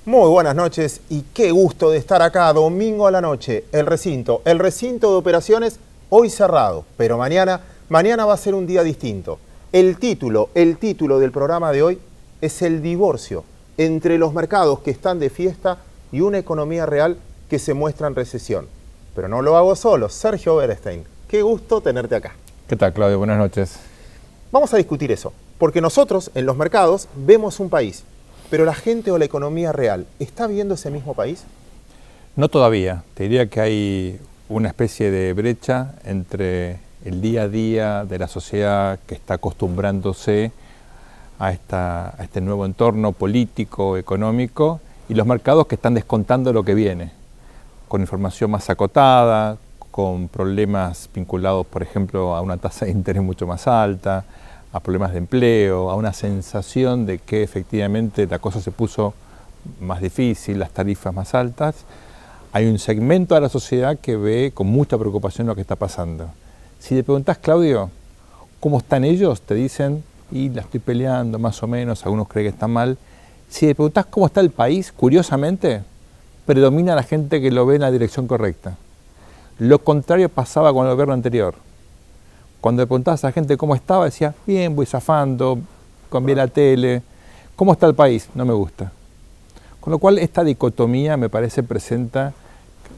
Muy buenas noches y qué gusto de estar acá, domingo a la noche, el recinto de operaciones hoy cerrado, pero mañana va a ser un día distinto. El título del programa de hoy es el divorcio entre los mercados que están de fiesta y una economía real que se muestra en recesión. Pero no lo hago solo, Sergio Berestein, qué gusto tenerte acá. ¿Qué tal, Claudio? Buenas noches. Vamos a discutir eso, porque nosotros en los mercados vemos un país. Pero la gente o la economía real, ¿está viendo ese mismo país? No todavía. Te diría que hay una especie de brecha entre el día a día de la sociedad que está acostumbrándose a este nuevo entorno político, económico, y los mercados que están descontando lo que viene, con información más acotada, con problemas vinculados, por ejemplo, a una tasa de interés mucho más alta, a problemas de empleo, a una sensación de que efectivamente la cosa se puso más difícil, las tarifas más altas. Hay un segmento de la sociedad que ve con mucha preocupación lo que está pasando. Si te preguntás, Claudio, ¿cómo están ellos? Te dicen, y la estoy peleando más o menos, algunos creen que está mal. Si te preguntás cómo está el país, curiosamente, predomina la gente que lo ve en la dirección correcta. Lo contrario pasaba con el gobierno anterior. Cuando le preguntabas a la gente cómo estaba, decía, bien, voy zafando, cambié la tele. ¿Cómo está el país? No me gusta. Con lo cual, esta dicotomía me parece presenta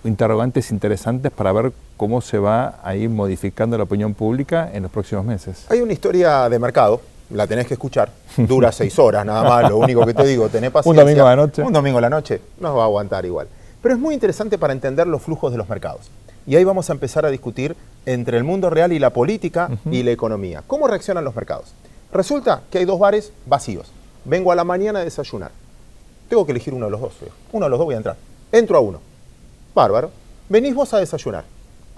interrogantes interesantes para ver cómo se va a ir modificando la opinión pública en los próximos meses. Hay una historia de mercado, la tenés que escuchar, dura 6 horas nada más, lo único que te digo, tenés paciencia. ¿Un domingo a la noche? Un domingo a la noche, nos va a aguantar igual. Pero es muy interesante para entender los flujos de los mercados. Y ahí vamos a empezar a discutir entre el mundo real y la política y la economía. ¿Cómo reaccionan los mercados? Resulta que hay 2 bares vacíos. Vengo a la mañana a desayunar. Tengo que elegir uno de los dos. Uno de los dos voy a entrar. Entro a uno. Bárbaro. Venís vos a desayunar.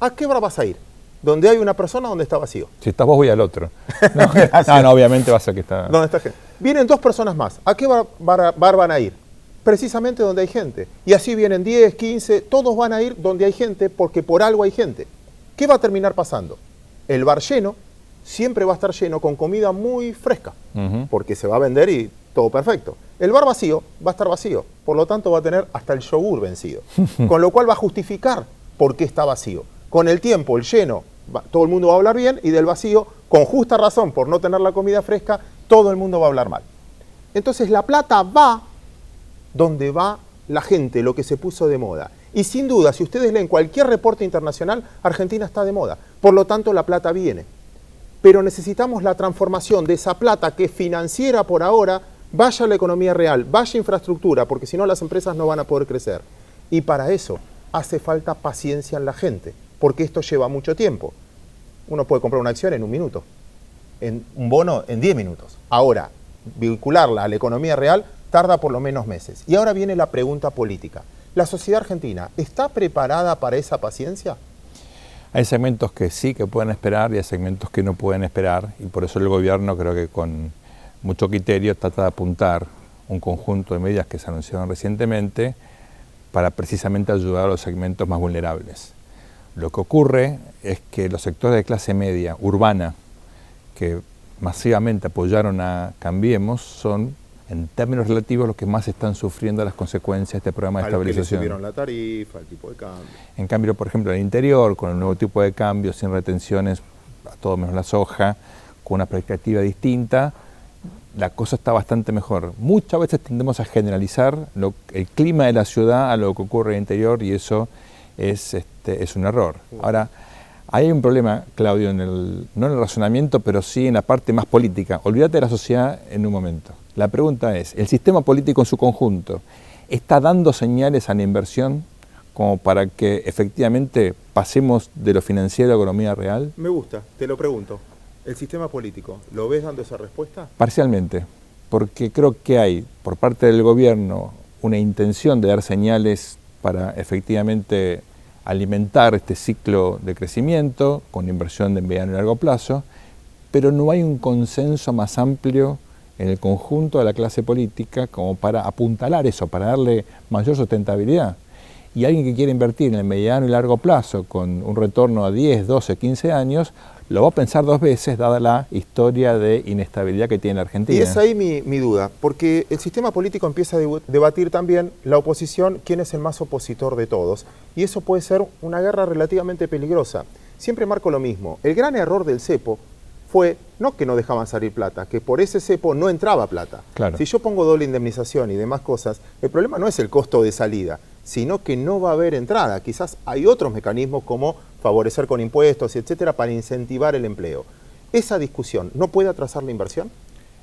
¿A qué bar vas a ir? Donde hay una persona, donde está vacío. Si estás vos, voy al otro. No, obviamente va a ser que está... ¿Dónde está gente? Vienen 2 personas más. ¿A qué bar van a ir? Precisamente donde hay gente. Y así vienen 10, 15, todos van a ir donde hay gente porque por algo hay gente. ¿Qué va a terminar pasando? El bar lleno siempre va a estar lleno con comida muy fresca, porque se va a vender y todo perfecto. El bar vacío va a estar vacío, por lo tanto va a tener hasta el yogur vencido. Con lo cual va a justificar por qué está vacío. Con el tiempo, el lleno, todo el mundo va a hablar bien, y del vacío, con justa razón por no tener la comida fresca, todo el mundo va a hablar mal. Entonces la plata va donde va la gente, lo que se puso de moda. Y sin duda, si ustedes leen cualquier reporte internacional, Argentina está de moda. Por lo tanto, la plata viene. Pero necesitamos la transformación de esa plata que es financiera por ahora, vaya a la economía real, vaya a infraestructura, porque si no las empresas no van a poder crecer. Y para eso hace falta paciencia en la gente, porque esto lleva mucho tiempo. Uno puede comprar una acción en 1 minuto, un bono en 10 minutos. Ahora, vincularla a la economía real tarda por lo menos meses. Y ahora viene la pregunta política. ¿La sociedad argentina está preparada para esa paciencia? Hay segmentos que sí que pueden esperar y hay segmentos que no pueden esperar, y por eso el gobierno, creo que con mucho criterio, trata de apuntar un conjunto de medidas que se anunciaron recientemente para precisamente ayudar a los segmentos más vulnerables. Lo que ocurre es que los sectores de clase media, urbana, que masivamente apoyaron a Cambiemos, son en términos relativos los que más están sufriendo las consecuencias de este programa de estabilización. Que le subieron la tarifa, el tipo de cambio. En cambio, por ejemplo, en el interior, con el nuevo tipo de cambio, sin retenciones, a todo menos la soja, con una perspectiva distinta, la cosa está bastante mejor. Muchas veces tendemos a generalizar el clima de la ciudad a lo que ocurre en el interior, y eso es un error. Ahora, hay un problema, Claudio, no en el razonamiento, pero sí en la parte más política. Olvídate de la sociedad en un momento. La pregunta es, ¿el sistema político en su conjunto está dando señales a la inversión como para que efectivamente pasemos de lo financiero a la economía real? Me gusta, te lo pregunto. ¿El sistema político, lo ves dando esa respuesta? Parcialmente, porque creo que hay por parte del gobierno una intención de dar señales para efectivamente alimentar este ciclo de crecimiento con inversión de mediano y largo plazo, pero no hay un consenso más amplio en el conjunto de la clase política como para apuntalar eso, para darle mayor sustentabilidad. y alguien que quiere invertir en el mediano y largo plazo con un retorno a 10, 12, 15 años, lo va a pensar dos veces, dada la historia de inestabilidad que tiene la Argentina. Y es ahí mi duda, porque el sistema político empieza a debatir también la oposición, quién es el más opositor de todos, y eso puede ser una guerra relativamente peligrosa. Siempre marco lo mismo, el gran error del cepo fue no que no dejaban salir plata, que por ese cepo no entraba plata. Claro. Si yo pongo doble indemnización y demás cosas, el problema no es el costo de salida, sino que no va a haber entrada. Quizás hay otros mecanismos como favorecer con impuestos, etcétera, para incentivar el empleo. ¿Esa discusión no puede atrasar la inversión?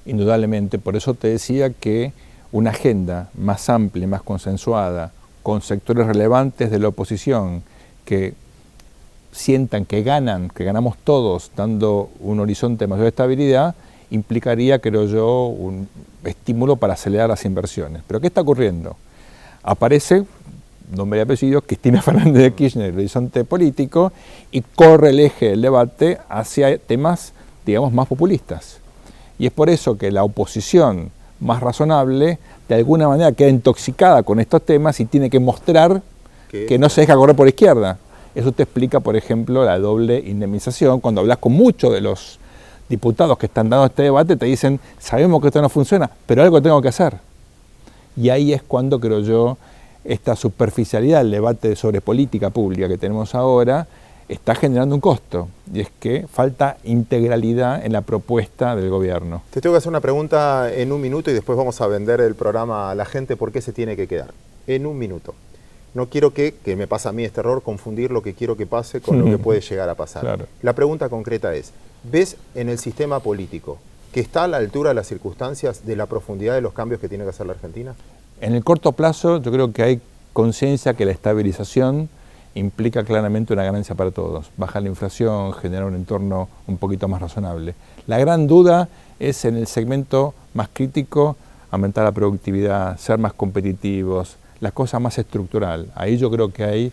Indudablemente, por eso te decía que una agenda más amplia, más consensuada, con sectores relevantes de la oposición, que sientan que ganamos todos dando un horizonte de mayor estabilidad, implicaría, creo yo, un estímulo para acelerar las inversiones. ¿Pero qué está ocurriendo? Aparece, nombre y apellido, Cristina Fernández de Kirchner, el horizonte político, y corre el eje del debate hacia temas, digamos, más populistas. Y es por eso que la oposición más razonable, de alguna manera, queda intoxicada con estos temas y tiene que mostrar que no se deja correr por izquierda. Eso te explica, por ejemplo, la doble indemnización. Cuando hablas con muchos de los diputados que están dando este debate, te dicen, sabemos que esto no funciona, pero algo tengo que hacer. Y ahí es cuando, creo yo, esta superficialidad del debate sobre política pública que tenemos ahora está generando un costo, y es que falta integralidad en la propuesta del gobierno. Te tengo que hacer una pregunta en un minuto y después vamos a vender el programa a la gente por qué se tiene que quedar. En un minuto. No quiero que me pase a mí este error, confundir lo que quiero que pase con lo que puede llegar a pasar. Claro. La pregunta concreta es, ¿ves en el sistema político que está a la altura de las circunstancias de la profundidad de los cambios que tiene que hacer la Argentina? En el corto plazo yo creo que hay conciencia que la estabilización implica claramente una ganancia para todos. Bajar la inflación, generar un entorno un poquito más razonable. La gran duda es en el segmento más crítico, aumentar la productividad, ser más competitivos, la cosa más estructural. Ahí yo creo que hay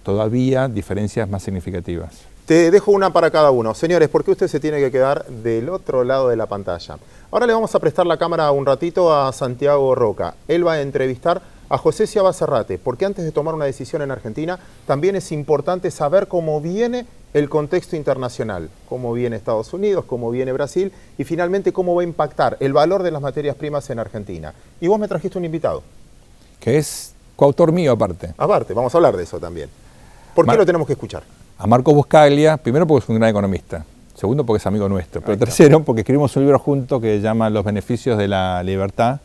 todavía diferencias más significativas. Te dejo una para cada uno. Señores, ¿por qué usted se tiene que quedar del otro lado de la pantalla? Ahora le vamos a prestar la cámara un ratito a Santiago Roca. Él va a entrevistar a José Sciaba Serrate, porque antes de tomar una decisión en Argentina, también es importante saber cómo viene el contexto internacional, cómo viene Estados Unidos, cómo viene Brasil y finalmente cómo va a impactar el valor de las materias primas en Argentina. Y vos me trajiste un invitado. Que es coautor mío aparte. Aparte, vamos a hablar de eso también. ¿Por qué lo tenemos que escuchar? A Marco Buscaglia, primero porque es un gran economista, segundo porque es amigo nuestro, pero tercero porque escribimos un libro juntos que se llama Los beneficios de la libertad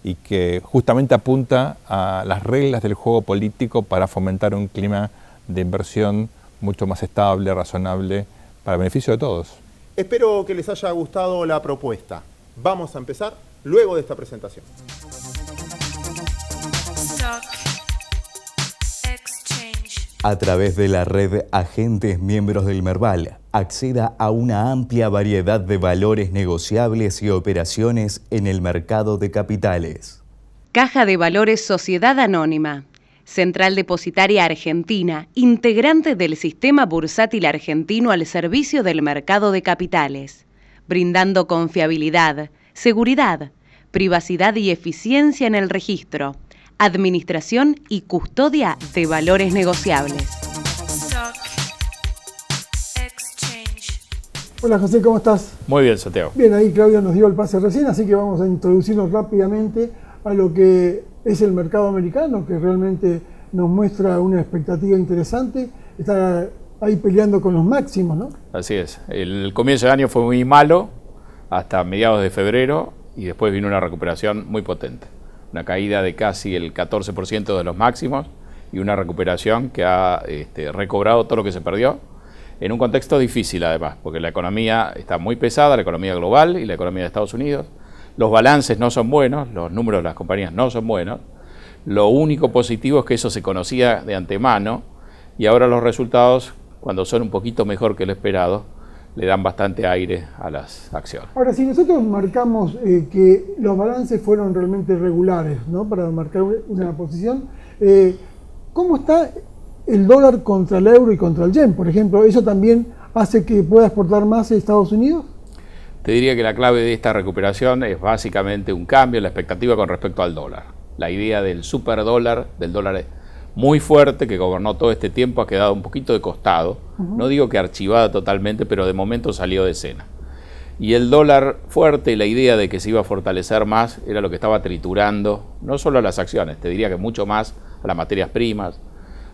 y que justamente apunta a las reglas del juego político para fomentar un clima de inversión mucho más estable, razonable, para el beneficio de todos. Espero que les haya gustado la propuesta. Vamos a empezar luego de esta presentación. A través de la red Agentes Miembros del Merval, acceda a una amplia variedad de valores negociables y operaciones en el mercado de capitales. Caja de Valores Sociedad Anónima, Central Depositaria Argentina, integrante del Sistema Bursátil Argentino al servicio del mercado de capitales, brindando confiabilidad, seguridad, privacidad y eficiencia en el registro, administración y custodia de valores negociables. Hola José, ¿cómo estás? Muy bien, Santiago. Bien, ahí Claudia nos dio el pase recién, así que vamos a introducirnos rápidamente a lo que es el mercado americano, que realmente nos muestra una expectativa interesante. Está ahí peleando con los máximos, ¿no? Así es. El comienzo de año fue muy malo, hasta mediados de febrero, y después vino una recuperación muy potente. Una caída de casi el 14% de los máximos y una recuperación que ha recobrado todo lo que se perdió en un contexto difícil además, porque la economía está muy pesada, la economía global y la economía de Estados Unidos. Los balances no son buenos, los números de las compañías no son buenos. Lo único positivo es que eso se conocía de antemano y ahora los resultados, cuando son un poquito mejor que lo esperado, le dan bastante aire a las acciones. Ahora, si nosotros marcamos que los balances fueron realmente regulares, ¿no? Para marcar una posición, ¿cómo está el dólar contra el euro y contra el yen? Por ejemplo, ¿eso también hace que pueda exportar más a Estados Unidos? Te diría que la clave de esta recuperación es básicamente un cambio en la expectativa con respecto al dólar. La idea del superdólar, del dólar muy fuerte que gobernó todo este tiempo ha quedado un poquito de costado. No digo que archivada totalmente, pero de momento salió de escena. Y el dólar fuerte, la idea de que se iba a fortalecer más, era lo que estaba triturando, no solo a las acciones, te diría que mucho más a las materias primas,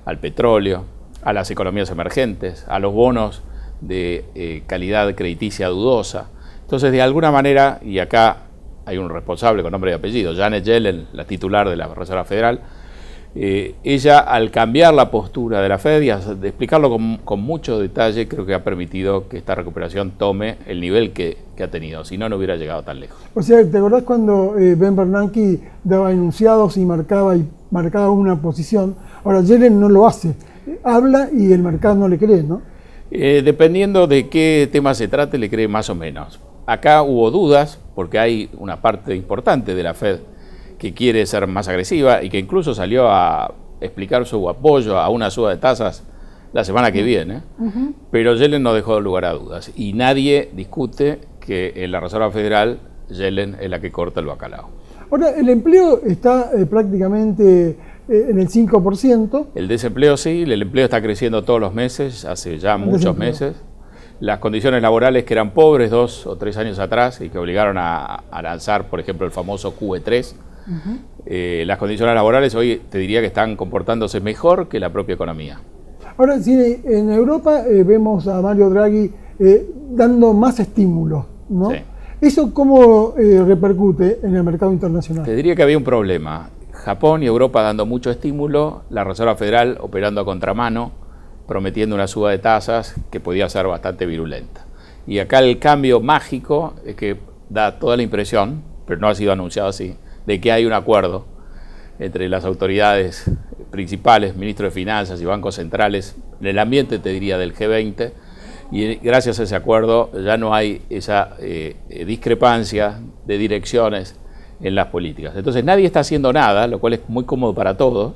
al petróleo, a las economías emergentes, a los bonos de calidad crediticia dudosa. Entonces, de alguna manera, y acá hay un responsable con nombre y apellido, Janet Yellen, la titular de la Reserva Federal, ella, al cambiar la postura de la Fed y de explicarlo con mucho detalle, creo que ha permitido que esta recuperación tome el nivel que ha tenido, si no, no hubiera llegado tan lejos. O sea, ¿te acordás cuando Ben Bernanke daba enunciados y marcaba una posición? Ahora Yellen no lo hace, habla y el mercado no le cree, ¿no? Dependiendo de qué tema se trate, le cree más o menos. Acá hubo dudas, porque hay una parte importante de la Fed que quiere ser más agresiva y que incluso salió a explicar su apoyo a una suba de tasas la semana que viene, pero Yellen no dejó lugar a dudas y nadie discute que en la Reserva Federal Yellen es la que corta el bacalao. Ahora, el empleo está prácticamente en el 5%. El desempleo sí, el empleo está creciendo todos los meses, hace ya muchos meses. Las condiciones laborales que eran pobres 2 o 3 años atrás y que obligaron a lanzar, por ejemplo, el famoso QE3, las condiciones laborales hoy te diría que están comportándose mejor que la propia economía. Ahora, sí, en Europa vemos a Mario Draghi dando más estímulos, ¿no? Sí. ¿Eso cómo repercute en el mercado internacional? Te diría que había un problema. Japón y Europa dando mucho estímulo, la Reserva Federal operando a contramano, prometiendo una suba de tasas que podía ser bastante virulenta. Y acá el cambio mágico es que da toda la impresión, pero no ha sido anunciado así, de que hay un acuerdo entre las autoridades principales, ministros de Finanzas y bancos centrales, en el ambiente, te diría, del G20, y gracias a ese acuerdo ya no hay esa discrepancia de direcciones en las políticas. Entonces nadie está haciendo nada, lo cual es muy cómodo para todos,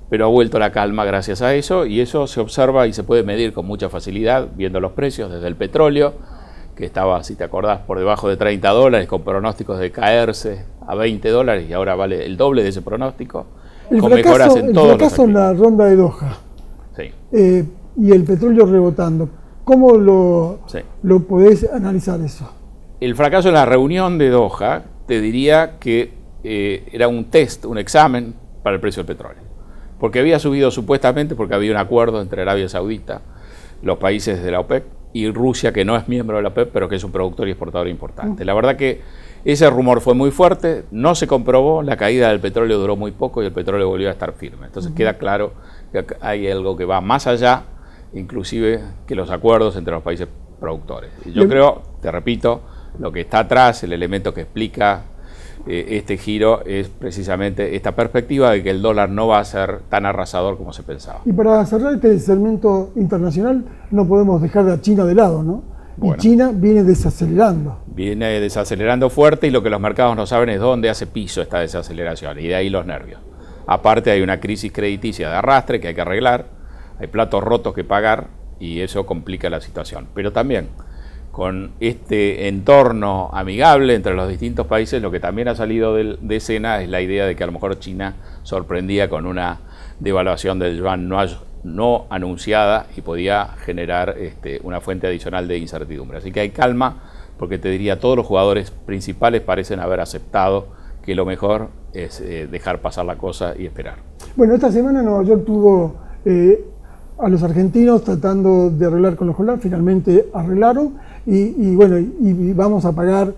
pero ha vuelto la calma gracias a eso, y eso se observa y se puede medir con mucha facilidad, viendo los precios desde el petróleo, que estaba, si te acordás, por debajo de $30, con pronósticos de caerse a $20, y ahora vale el doble de ese pronóstico, con mejoras en todos los fracaso en la ronda de Doha, sí. Y el petróleo rebotando, ¿cómo lo podés analizar eso? El fracaso en la reunión de Doha, te diría que era un test, un examen para el precio del petróleo, porque había subido supuestamente porque había un acuerdo entre Arabia Saudita, los países de la OPEC, y Rusia, que no es miembro de la OPEP, pero que es un productor y exportador importante. La verdad que ese rumor fue muy fuerte, no se comprobó, la caída del petróleo duró muy poco y el petróleo volvió a estar firme. Entonces queda claro que hay algo que va más allá, inclusive, que los acuerdos entre los países productores. Y yo creo, te repito, lo que está atrás, el elemento que explica este giro es precisamente esta perspectiva de que el dólar no va a ser tan arrasador como se pensaba. Y para cerrar este segmento internacional, no podemos dejar a China de lado, ¿no? Bueno, y China viene desacelerando. Viene desacelerando fuerte, y lo que los mercados no saben es dónde hace piso esta desaceleración, y de ahí los nervios. Aparte hay una crisis crediticia de arrastre que hay que arreglar, hay platos rotos que pagar, y eso complica la situación. Pero también, con este entorno amigable entre los distintos países, lo que también ha salido de escena es la idea de que a lo mejor China sorprendía con una devaluación del yuan no anunciada y podía generar una fuente adicional de incertidumbre. Así que hay calma, porque te diría, todos los jugadores principales parecen haber aceptado que lo mejor es dejar pasar la cosa y esperar. Bueno, esta semana Nueva York tuvo a los argentinos tratando de arreglar con los dólares, finalmente arreglaron, y bueno, y vamos a pagar,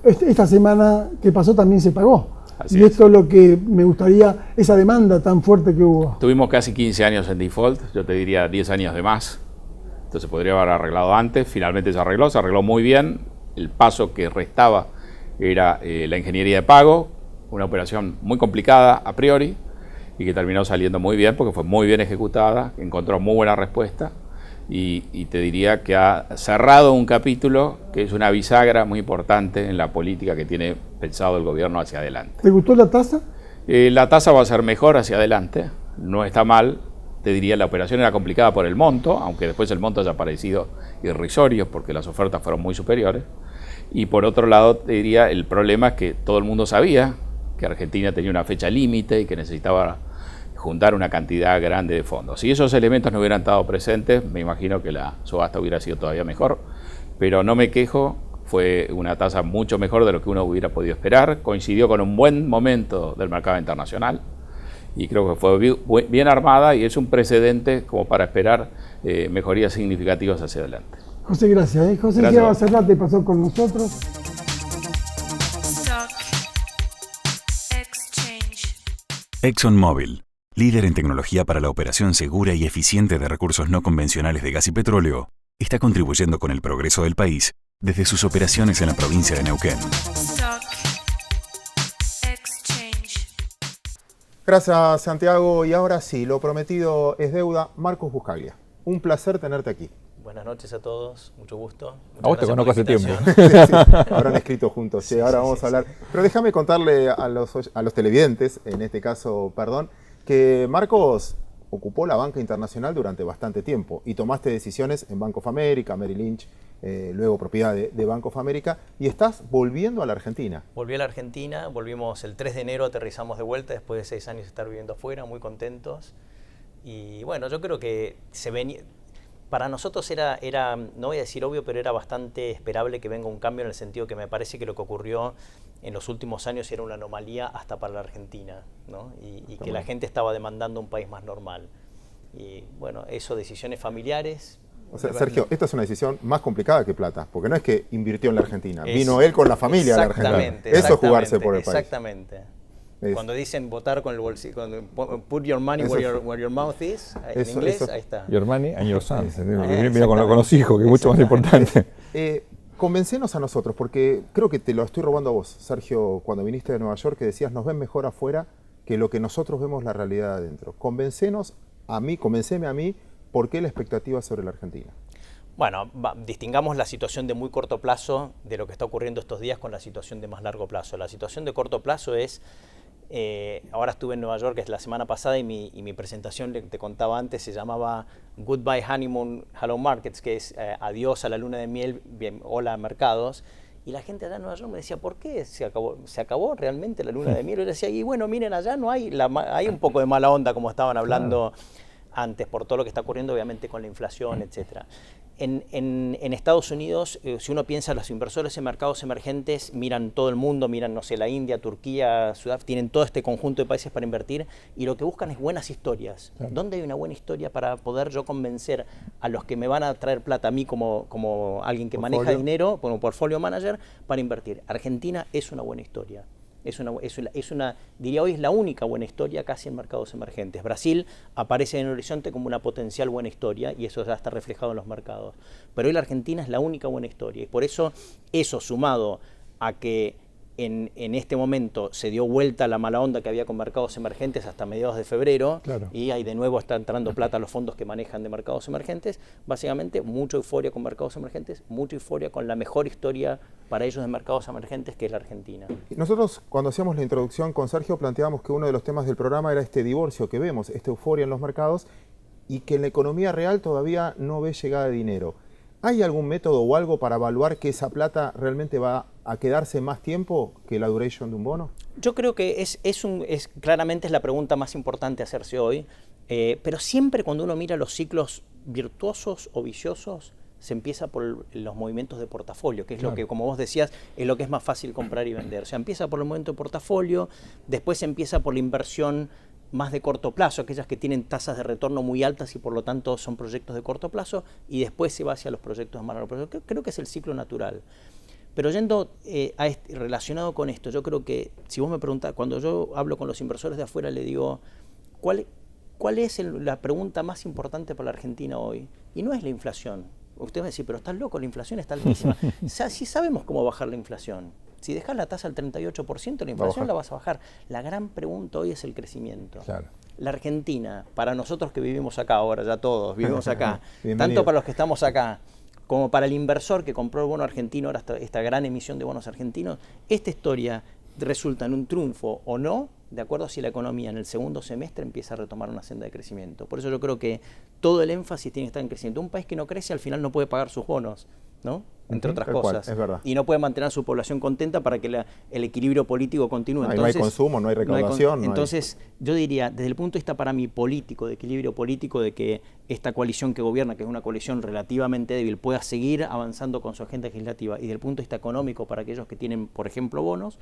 esta semana que pasó también se pagó. Así y esto es lo que me gustaría, esa demanda tan fuerte que hubo. Tuvimos casi 15 años en default, yo te diría 10 años de más, entonces podría haber arreglado antes, finalmente se arregló muy bien. El paso que restaba era la ingeniería de pago, una operación muy complicada a priori, y que terminó saliendo muy bien porque fue muy bien ejecutada, encontró muy buena respuesta, y te diría que ha cerrado un capítulo que es una bisagra muy importante en la política que tiene pensado el gobierno hacia adelante. ¿Te gustó la tasa? La tasa va a ser mejor hacia adelante, no está mal. Te diría, la operación era complicada por el monto, aunque después el monto haya parecido irrisorio porque las ofertas fueron muy superiores. Y por otro lado, te diría, el problema es que todo el mundo sabía que Argentina tenía una fecha límite y que necesitaba juntar una cantidad grande de fondos. Si esos elementos no hubieran estado presentes, me imagino que la subasta hubiera sido todavía mejor, pero no me quejo, fue una tasa mucho mejor de lo que uno hubiera podido esperar, coincidió con un buen momento del mercado internacional y creo que fue bien armada y es un precedente como para esperar mejorías significativas hacia adelante. José, gracias. José Giaba Cerrate pasó con nosotros. ExxonMobil, líder en tecnología para la operación segura y eficiente de recursos no convencionales de gas y petróleo, está contribuyendo con el progreso del país desde sus operaciones en la provincia de Neuquén. Gracias, Santiago. Y ahora sí, lo prometido es deuda. Marcos Buscaglia, un placer tenerte aquí. Buenas noches a todos, mucho gusto. A vos te conozco hace tiempo. Sí, habrán escrito juntos, sí, ahora vamos a hablar. Pero déjame contarle a los televidentes, en este caso, perdón, que Marcos ocupó la banca internacional durante bastante tiempo y tomaste decisiones en Bank of America, Merrill Lynch, luego propiedad de Bank of America, y estás volviendo a la Argentina. Volví a la Argentina, volvimos el 3 de enero, aterrizamos de vuelta después de 6 años de estar viviendo afuera, muy contentos. Y bueno, yo creo que para nosotros era, no voy a decir obvio, pero era bastante esperable que venga un cambio, en el sentido que me parece que lo que ocurrió en los últimos años era una anomalía hasta para la Argentina, ¿no? Y que la gente estaba demandando un país más normal. Y bueno, eso, decisiones familiares. O sea, Sergio, esta es una decisión más complicada que plata, porque no es que invirtió en la Argentina, vino él con la familia a la Argentina. Eso es jugarse por el país. Exactamente. Cuando dicen votar con el bolsillo, put your money where your mouth is, en inglés, ahí está. Your money and your sons. Mira con los hijos, que es mucho más importante. Convencenos a nosotros, porque creo que te lo estoy robando a vos, Sergio, cuando viniste de Nueva York, que decías, nos ven mejor afuera que lo que nosotros vemos la realidad adentro. Convenceme a mí, ¿por qué la expectativa sobre la Argentina? Bueno, distingamos la situación de muy corto plazo de lo que está ocurriendo estos días con la situación de más largo plazo. La situación de corto plazo es, ahora estuve en Nueva York, es la semana pasada, y mi presentación, te contaba antes, se llamaba Goodbye Honeymoon, Hello Markets, que es adiós a la luna de miel, bien, hola mercados. Y la gente allá en Nueva York me decía, ¿por qué se acabó realmente la luna de miel? Y yo decía, y bueno, miren, allá no hay, hay un poco de mala onda, como estaban hablando antes, por todo lo que está ocurriendo, obviamente, con la inflación, etcétera. En Estados Unidos, si uno piensa, los inversores en mercados emergentes miran todo el mundo, miran, no sé, la India, Turquía, Sudáfrica, tienen todo este conjunto de países para invertir, y lo que buscan es buenas historias. Claro. ¿Dónde hay una buena historia para poder yo convencer a los que me van a traer plata a mí como alguien que maneja dinero, como portfolio manager, para invertir? Argentina es una buena historia. Diría hoy, es la única buena historia casi en mercados emergentes. Brasil aparece en el horizonte como una potencial buena historia, y eso ya está reflejado en los mercados. Pero hoy la Argentina es la única buena historia, y por eso, sumado a que en este momento se dio vuelta la mala onda que había con mercados emergentes hasta mediados de febrero, claro, y ahí de nuevo está entrando plata a los fondos que manejan de mercados emergentes, básicamente mucha euforia con mercados emergentes, mucha euforia con la mejor historia para ellos de mercados emergentes, que es la Argentina. Nosotros, cuando hacíamos la introducción con Sergio, planteábamos que uno de los temas del programa era este divorcio que vemos, esta euforia en los mercados, y que en la economía real todavía no ve llegada de dinero. ¿Hay algún método o algo para evaluar que esa plata realmente va a quedarse más tiempo que la duration de un bono? Yo creo que claramente es la pregunta más importante a hacerse hoy, pero siempre cuando uno mira los ciclos virtuosos o viciosos, se empieza por los movimientos de portafolio, que es lo que, como vos decías, es lo que es más fácil comprar y vender. O sea, empieza por el movimiento de portafolio, después empieza por la inversión más de corto plazo, aquellas que tienen tasas de retorno muy altas y por lo tanto son proyectos de corto plazo, y después se va hacia los proyectos de más largo plazo. Creo que es el ciclo natural. Pero yendo relacionado con esto, yo creo que, si vos me preguntás, cuando yo hablo con los inversores de afuera, le digo, ¿cuál es la pregunta más importante para la Argentina hoy? Y no es la inflación. Usted va a decir, pero estás loco, la inflación está altísima. O sea, sí sabemos cómo bajar la inflación. Si dejas la tasa al 38%, la inflación la vas a bajar. La gran pregunta hoy es el crecimiento. Claro. La Argentina, para nosotros que vivimos acá ahora, ya todos vivimos acá, tanto para los que estamos acá, como para el inversor que compró el bono argentino, ahora esta gran emisión de bonos argentinos, esta historia resulta en un triunfo o no, de acuerdo a si la economía en el segundo semestre empieza a retomar una senda de crecimiento. Por eso yo creo que todo el énfasis tiene que estar en crecimiento. Un país que no crece al final no puede pagar sus bonos. ¿no? Entre otras tal cual, cosas. es verdad. Y no puede mantener a su población contenta para que el equilibrio político continúe. No hay consumo, no hay recaudación. Entonces, yo diría, desde el punto de vista para mí político, de equilibrio político, de que esta coalición que gobierna, que es una coalición relativamente débil, pueda seguir avanzando con su agenda legislativa, y desde el punto de vista económico, para aquellos que tienen, por ejemplo, bonos,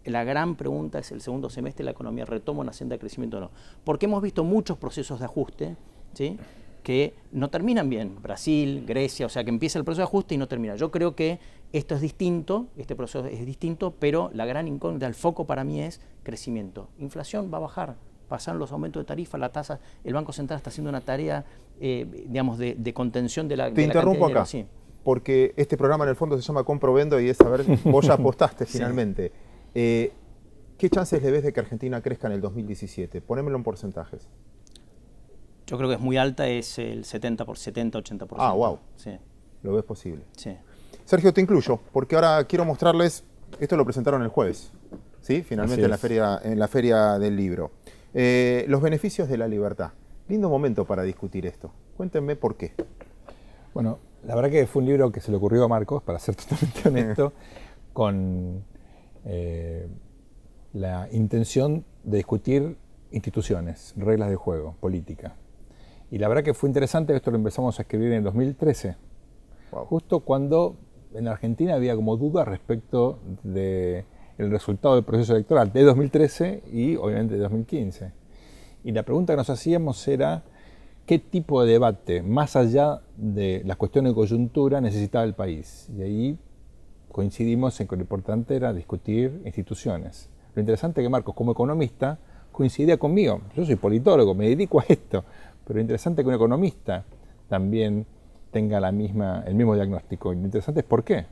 la gran pregunta es: el segundo semestre la economía retoma una senda de crecimiento o no. Porque hemos visto muchos procesos de ajuste, ¿sí?, que no terminan bien. Brasil, Grecia, o sea, que empieza el proceso de ajuste y no termina. Yo creo que esto es distinto, este proceso es distinto, pero la gran incógnita, el foco para mí es crecimiento. Inflación va a bajar, pasaron los aumentos de tarifa, la tasa, el Banco Central está haciendo una tarea, digamos, de contención de la Te interrumpo acá, sí, porque este programa en el fondo se llama Comprovendo y es saber, vos ya apostaste finalmente. ¿Qué chances le ves de que Argentina crezca en el 2017? Ponémelo en porcentajes. Yo creo que es muy alta, es el 70-80%. Ah, wow. Sí. ¿Lo ves posible? Sí. Sergio, te incluyo, porque ahora quiero mostrarles, esto lo presentaron el jueves, ¿sí? Finalmente en la feria del libro. Los beneficios de la libertad. Lindo momento para discutir esto. Cuéntenme por qué. Bueno, la verdad que fue un libro que se le ocurrió a Marcos, para ser totalmente honesto, con la intención de discutir instituciones, reglas de juego, política. Y la verdad que fue interesante, esto lo empezamos a escribir en el 2013, wow, justo cuando en Argentina había como dudas respecto del resultado del proceso electoral de 2013 y obviamente de 2015. Y la pregunta que nos hacíamos era: ¿qué tipo de debate, más allá de las cuestiones de coyuntura, necesitaba el país? Y ahí coincidimos en que lo importante era discutir instituciones. Lo interesante es que Marcos, como economista, coincidía conmigo. Yo soy politólogo, me dedico a esto, pero lo interesante es que un economista también tenga el mismo diagnóstico. Y lo interesante es por qué.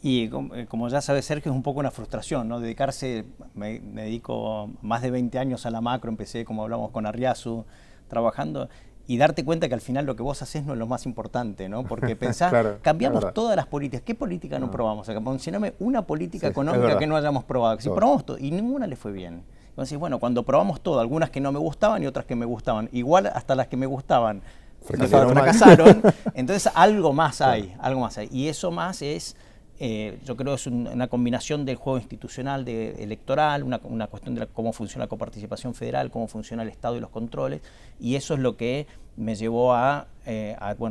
Y como ya sabe Sergio, es un poco una frustración, ¿no? Dedicarse, me dedico más de 20 años a la macro, empecé, como hablamos con Arriazu, trabajando, y darte cuenta que al final lo que vos haces no es lo más importante, ¿no? Porque pensás, claro, cambiamos todas las políticas. ¿Qué política no probamos? O sea, mencioname una política económica que no hayamos probado. Si probamos todo, y ninguna le fue bien. Entonces, bueno, cuando probamos todo, algunas que no me gustaban y otras que me gustaban, igual hasta las que me gustaban fracasaron, entonces algo más hay, algo más hay. Y eso más es, yo creo, es una combinación del juego institucional, electoral, una cuestión de cómo funciona la coparticipación federal, cómo funciona el Estado y los controles, y eso es lo que me llevó a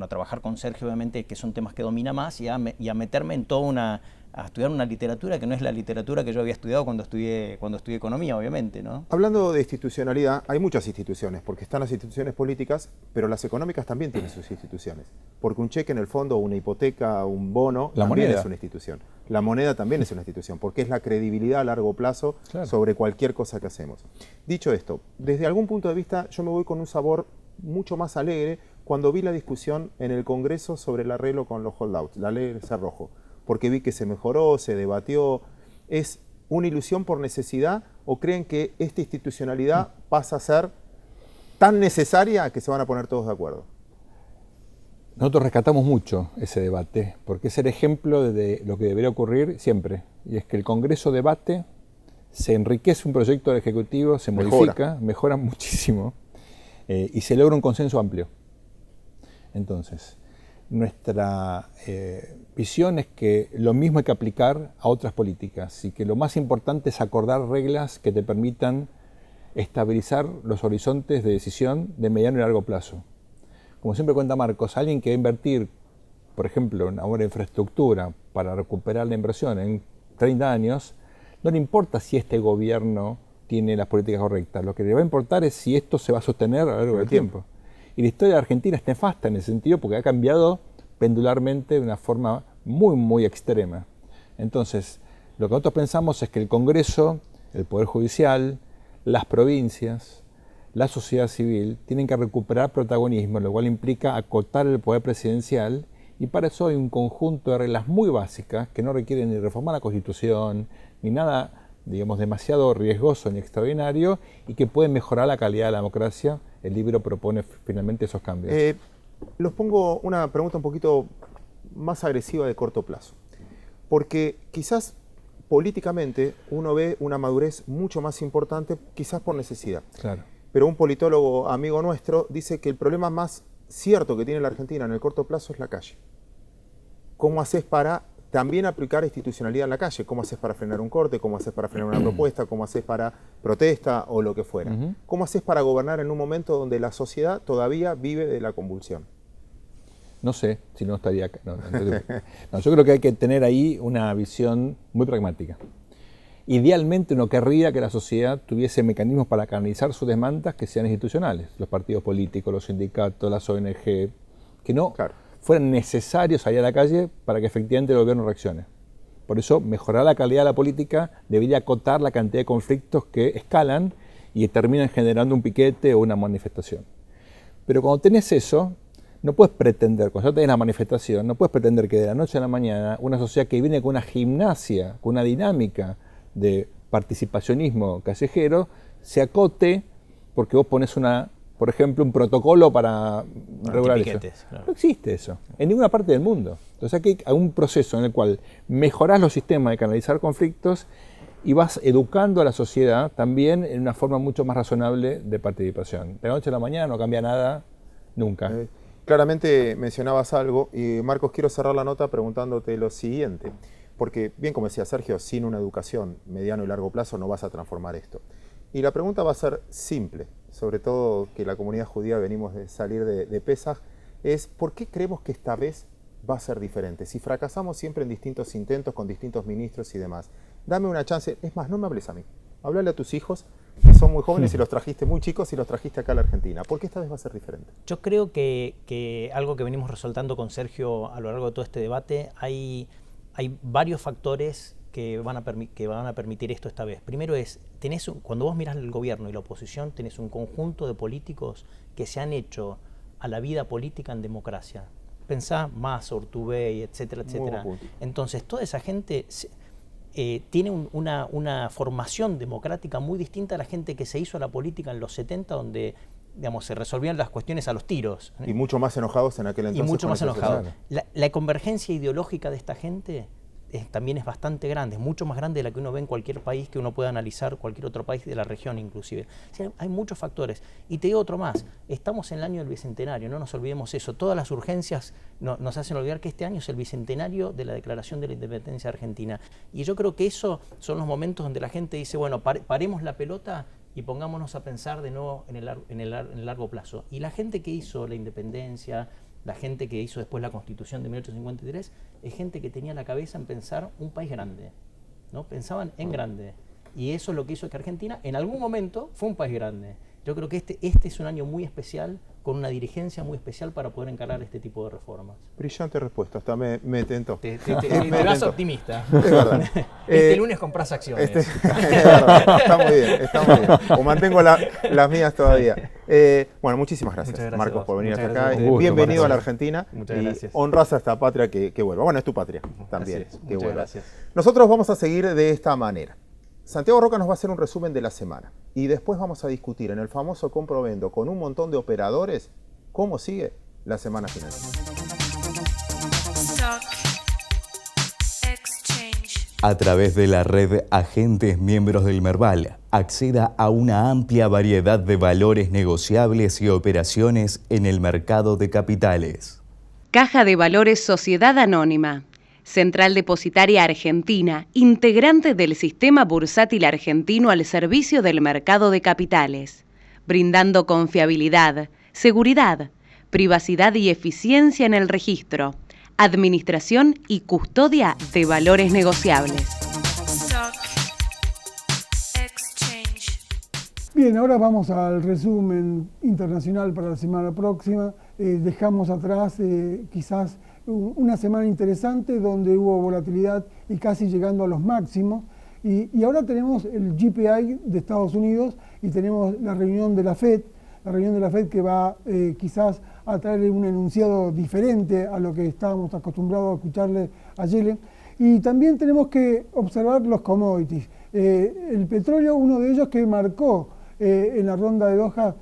trabajar con Sergio, obviamente, que son temas que domina más, y a meterme en toda a estudiar una literatura que no es la literatura que yo había estudiado cuando estudié economía, obviamente, ¿no? Hablando de institucionalidad, hay muchas instituciones, porque están las instituciones políticas, pero las económicas también tienen sus instituciones. Porque un cheque en el fondo, una hipoteca, un bono, también es una institución. La moneda también es una institución, porque es la credibilidad a largo plazo, claro, sobre cualquier cosa que hacemos. Dicho esto, desde algún punto de vista, yo me voy con un sabor mucho más alegre cuando vi la discusión en el Congreso sobre el arreglo con los holdouts, la ley de cerrojo, porque vi que se mejoró, se debatió. ¿Es una ilusión por necesidad o creen que esta institucionalidad pasa a ser tan necesaria que se van a poner todos de acuerdo? Nosotros rescatamos mucho ese debate, porque es el ejemplo de lo que debería ocurrir siempre, y es que el Congreso debate, se enriquece un proyecto del Ejecutivo, se modifica, mejora muchísimo, y se logra un consenso amplio. Entonces, nuestra visión es que lo mismo hay que aplicar a otras políticas y que lo más importante es acordar reglas que te permitan estabilizar los horizontes de decisión de mediano y largo plazo. Como siempre cuenta Marcos, alguien que va a invertir, por ejemplo, en ahora infraestructura para recuperar la inversión en 30 años, no le importa si este gobierno tiene las políticas correctas. Lo que le va a importar es si esto se va a sostener a lo largo del tiempo. Y la historia de Argentina es nefasta en ese sentido porque ha cambiado pendularmente de una forma muy, muy extrema. Entonces, lo que nosotros pensamos es que el Congreso, el Poder Judicial, las provincias, la sociedad civil, tienen que recuperar protagonismo, lo cual implica acotar el poder presidencial, y para eso hay un conjunto de reglas muy básicas que no requieren ni reformar la Constitución, ni nada, digamos, demasiado riesgoso ni extraordinario, y que pueden mejorar la calidad de la democracia. El libro propone finalmente esos cambios. Les pongo una pregunta un poquito más agresiva de corto plazo, porque quizás políticamente uno ve una madurez mucho más importante, quizás por necesidad. Claro. Pero un politólogo amigo nuestro dice que el problema más cierto que tiene la Argentina en el corto plazo es la calle. ¿cómo haces para también aplicar institucionalidad en la calle? ¿Cómo haces para frenar un corte? ¿Cómo haces para frenar una propuesta? ¿Cómo haces para protesta o lo que fuera? ¿Cómo haces para gobernar en un momento donde la sociedad todavía vive de la convulsión? No sé, si no estaría acá. No, yo creo que hay que tener ahí una visión muy pragmática. Idealmente uno querría que la sociedad tuviese mecanismos para canalizar sus demandas que sean institucionales, los partidos políticos, los sindicatos, las ONG, que no fueran necesarios salir a la calle para que efectivamente el gobierno reaccione. Por eso mejorar la calidad de la política debería acotar la cantidad de conflictos que escalan y terminan generando un piquete o una manifestación. Pero cuando tenés eso, no puedes pretender, cuando ya tenés la manifestación, no puedes pretender que de la noche a la mañana una sociedad que viene con una gimnasia, con una dinámica de participacionismo callejero, se acote porque vos pones por ejemplo, un protocolo para regular eso. Claro. No existe eso, en ninguna parte del mundo. Entonces aquí hay un proceso en el cual mejorás los sistemas de canalizar conflictos y vas educando a la sociedad también en una forma mucho más razonable de participación. De la noche a la mañana no cambia nada, nunca. Claramente mencionabas algo y Marcos, quiero cerrar la nota preguntándote lo siguiente, porque bien como decía Sergio, sin una educación mediano y largo plazo no vas a transformar esto. Y la pregunta va a ser simple, sobre todo que la comunidad judía venimos de salir de Pesaj, es ¿por qué creemos que esta vez va a ser diferente? Si fracasamos siempre en distintos intentos con distintos ministros y demás, dame una chance, es más, no me hables a mí, háblale a tus hijos, que son muy jóvenes y los trajiste muy chicos y los trajiste acá a la Argentina. ¿Por qué esta vez va a ser diferente? Yo creo que algo que venimos resaltando con Sergio a lo largo de todo este debate, hay varios factores que van a permitir esto esta vez. Primero es, cuando vos mirás el gobierno y la oposición, tenés un conjunto de políticos que se han hecho a la vida política en democracia. Pensá Massa, Urtubey, etcétera, etcétera. Entonces, toda esa gente tiene una formación democrática muy distinta a la gente que se hizo a la política en los 70, donde digamos, se resolvían las cuestiones a los tiros. Y mucho más enojados en aquel entonces. Y mucho más enojados. La convergencia ideológica de esta gente también es bastante grande, es mucho más grande de la que uno ve en cualquier país que uno pueda analizar, cualquier otro país de la región inclusive. O sea, hay muchos factores. Y te digo otro más, estamos en el año del Bicentenario, no nos olvidemos eso. Todas las urgencias nos hacen olvidar que este año es el Bicentenario de la Declaración de la Independencia Argentina. Y yo creo que esos son los momentos donde la gente dice, bueno, paremos la pelota y pongámonos a pensar de nuevo en el largo plazo. Y la gente que hizo la independencia, la gente que hizo después la Constitución de 1853, es gente que tenía la cabeza en pensar un país grande, ¿no? Pensaban en grande. Y eso es lo que hizo que Argentina en algún momento fue un país grande. Yo creo que este es un año muy especial, con una dirigencia muy especial para poder encarar este tipo de reformas. Brillante respuesta, hasta me tentó. Te vas optimista. Es verdad. Este lunes compras acciones. Es verdad, está muy bien. O mantengo las mías todavía. Bueno, muchísimas gracias, Marcos, por venir hasta acá. Bienvenido a la Argentina. Muchas gracias. Honras a esta patria que vuelva. Bueno, es tu patria también. Muchas gracias. Nosotros vamos a seguir de esta manera. Santiago Roca nos va a hacer un resumen de la semana y después vamos a discutir en el famoso Comprovendo con un montón de operadores cómo sigue la semana financiera. A través de la red Agentes Miembros del Merval, acceda a una amplia variedad de valores negociables y operaciones en el mercado de capitales. Caja de Valores Sociedad Anónima. Central Depositaria Argentina, integrante del sistema bursátil argentino al servicio del mercado de capitales, brindando confiabilidad, seguridad, privacidad y eficiencia en el registro, administración y custodia de valores negociables. Bien, ahora vamos al resumen internacional para la semana próxima. Dejamos atrás quizás una semana interesante donde hubo volatilidad y casi llegando a los máximos. Y ahora tenemos el GPI de Estados Unidos y tenemos la reunión de la FED que va quizás a traer un enunciado diferente a lo que estábamos acostumbrados a escucharle a Yellen. Y también tenemos que observar los commodities. El petróleo, uno de ellos que marcó en la ronda de Doha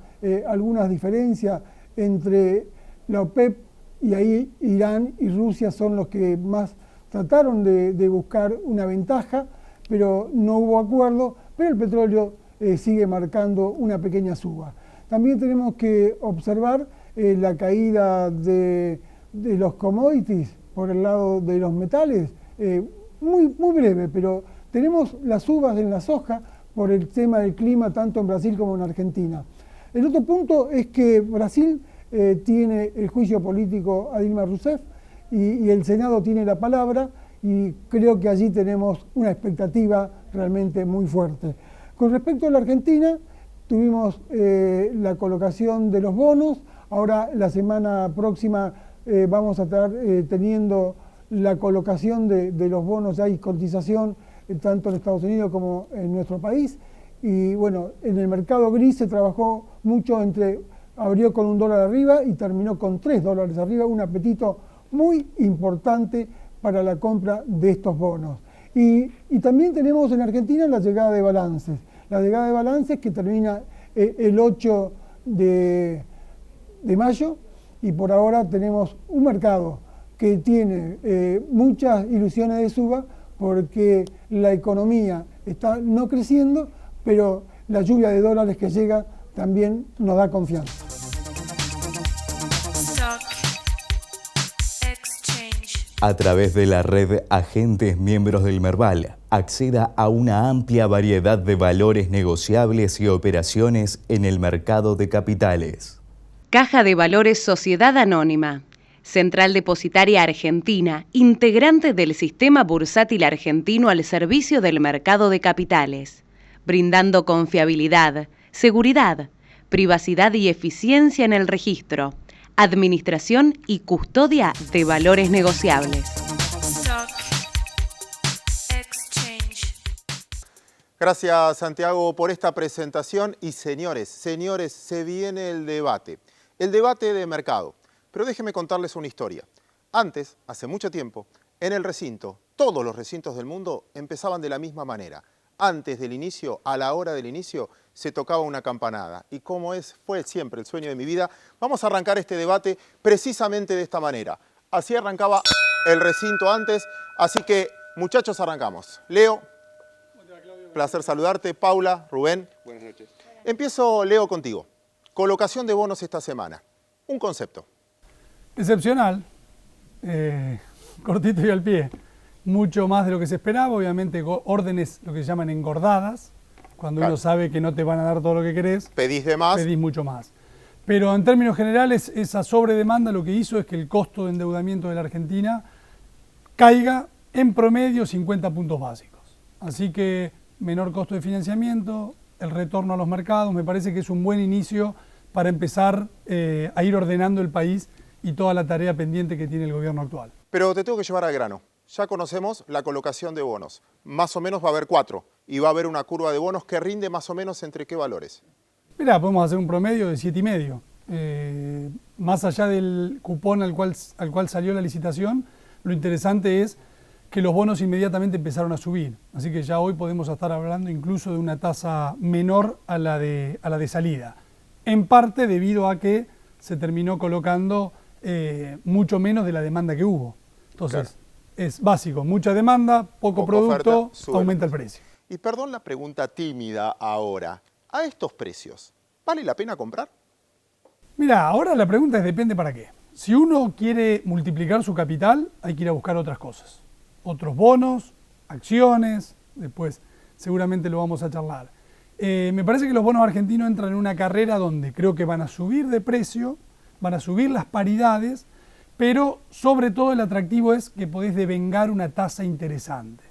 algunas diferencias entre la OPEP, y ahí Irán y Rusia son los que más trataron de buscar una ventaja, pero no hubo acuerdo, pero el petróleo sigue marcando una pequeña suba. También tenemos que observar la caída de los commodities, por el lado de los metales, muy breve, pero tenemos las uvas en la soja por el tema del clima tanto en Brasil como en Argentina. El otro punto es que Brasil tiene el juicio político a Dilma Rousseff y el Senado tiene la palabra, y creo que allí tenemos una expectativa realmente muy fuerte. Con respecto a la Argentina, tuvimos la colocación de los bonos. Ahora la semana próxima vamos a estar teniendo la colocación de los bonos. Ya hay cotización tanto en Estados Unidos como en nuestro país. Y bueno, en el mercado gris se trabajó mucho abrió con $1 arriba y terminó con $3 arriba, un apetito muy importante para la compra de estos bonos. Y también tenemos en Argentina la llegada de balances. La llegada de balances que termina el 8 de mayo, y por ahora tenemos un mercado que tiene muchas ilusiones de suba porque la economía está no creciendo, pero la lluvia de dólares que llega también nos da confianza. A través de la red Agentes Miembros del Merval, acceda a una amplia variedad de valores negociables y operaciones en el mercado de capitales. Caja de Valores Sociedad Anónima, Central Depositaria Argentina, integrante del Sistema Bursátil Argentino al servicio del mercado de capitales, brindando confiabilidad, seguridad, privacidad y eficiencia en el registro, administración y custodia de valores negociables. Gracias, Santiago, por esta presentación. Y señores, se viene el debate de mercado. Pero déjenme contarles una historia. Antes, hace mucho tiempo, en el recinto, todos los recintos del mundo empezaban de la misma manera. Antes del inicio, a la hora del inicio, se tocaba una campanada. Y como fue siempre el sueño de mi vida, vamos a arrancar este debate precisamente de esta manera. Así arrancaba el recinto antes, así que, muchachos, arrancamos. Leo, placer saludarte. Paula, Rubén. Buenas noches. Empiezo, Leo, contigo. Colocación de bonos esta semana. Un concepto. Excepcional, cortito y al pie. Mucho más de lo que se esperaba, obviamente órdenes lo que se llaman engordadas, cuando uno sabe que no te van a dar todo lo que querés. Pedís de más. Pedís mucho más. Pero en términos generales, esa sobredemanda lo que hizo es que el costo de endeudamiento de la Argentina caiga en promedio 50 puntos básicos. Así que menor costo de financiamiento, el retorno a los mercados, me parece que es un buen inicio para empezar a ir ordenando el país y toda la tarea pendiente que tiene el gobierno actual. Pero te tengo que llevar al grano. Ya conocemos la colocación de bonos. Más o menos va a haber 4 y va a haber una curva de bonos que rinde más o menos entre qué valores. Mirá, podemos hacer un promedio de 7,5. Más allá del cupón al cual salió la licitación, lo interesante es que los bonos inmediatamente empezaron a subir. Así que ya hoy podemos estar hablando incluso de una tasa menor a la de salida. En parte debido a que se terminó colocando mucho menos de la demanda que hubo. Entonces, claro, es básico, mucha demanda, poco producto, oferta, aumenta el precio. Y perdón la pregunta tímida ahora, ¿a estos precios vale la pena comprar? Mira, ahora la pregunta es depende para qué. Si uno quiere multiplicar su capital, hay que ir a buscar otras cosas. Otros bonos, acciones, después seguramente lo vamos a charlar. Me parece que los bonos argentinos entran en una carrera donde creo que van a subir de precio, van a subir las paridades, pero sobre todo el atractivo es que podés devengar una tasa interesante.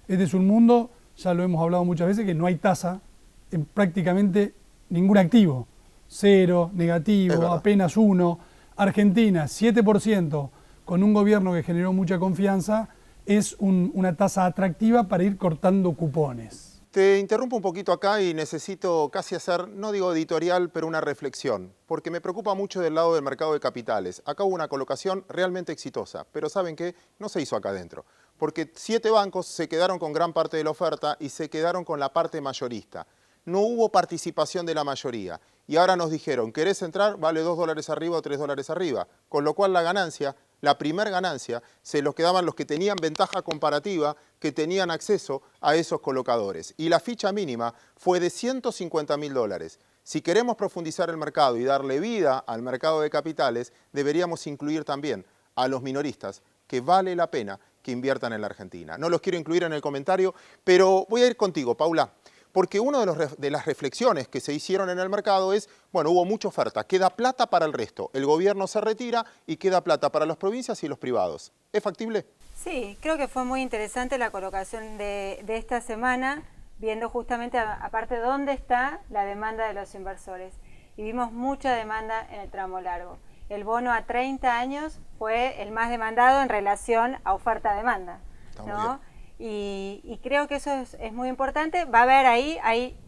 Este es un mundo, ya lo hemos hablado muchas veces, que no hay tasa en prácticamente ningún activo. 0, negativo, apenas 1. Argentina, 7%, con un gobierno que generó mucha confianza, es una tasa atractiva para ir cortando cupones. Te interrumpo un poquito acá y necesito casi hacer, no digo editorial, pero una reflexión, porque me preocupa mucho del lado del mercado de capitales. Acá hubo una colocación realmente exitosa, pero ¿saben qué? No se hizo acá adentro, porque 7 bancos se quedaron con gran parte de la oferta y se quedaron con la parte mayorista. No hubo participación de la mayoría. Y ahora nos dijeron, ¿querés entrar? Vale $2 arriba o $3 arriba. Con lo cual la ganancia, la primer ganancia, se los quedaban los que tenían ventaja comparativa, que tenían acceso a esos colocadores. Y la ficha mínima fue de $150.000. Si queremos profundizar el mercado y darle vida al mercado de capitales, deberíamos incluir también a los minoristas que vale la pena que inviertan en la Argentina. No los quiero incluir en el comentario, pero voy a ir contigo, Paula, porque una de las reflexiones que se hicieron en el mercado es, bueno, hubo mucha oferta, queda plata para el resto, el gobierno se retira y queda plata para las provincias y los privados. ¿Es factible? Sí, creo que fue muy interesante la colocación de esta semana, viendo justamente aparte dónde está la demanda de los inversores. Y vimos mucha demanda en el tramo largo. El bono a 30 años fue el más demandado en relación a oferta-demanda, ¿no? Y creo que eso es muy importante. Va a haber hay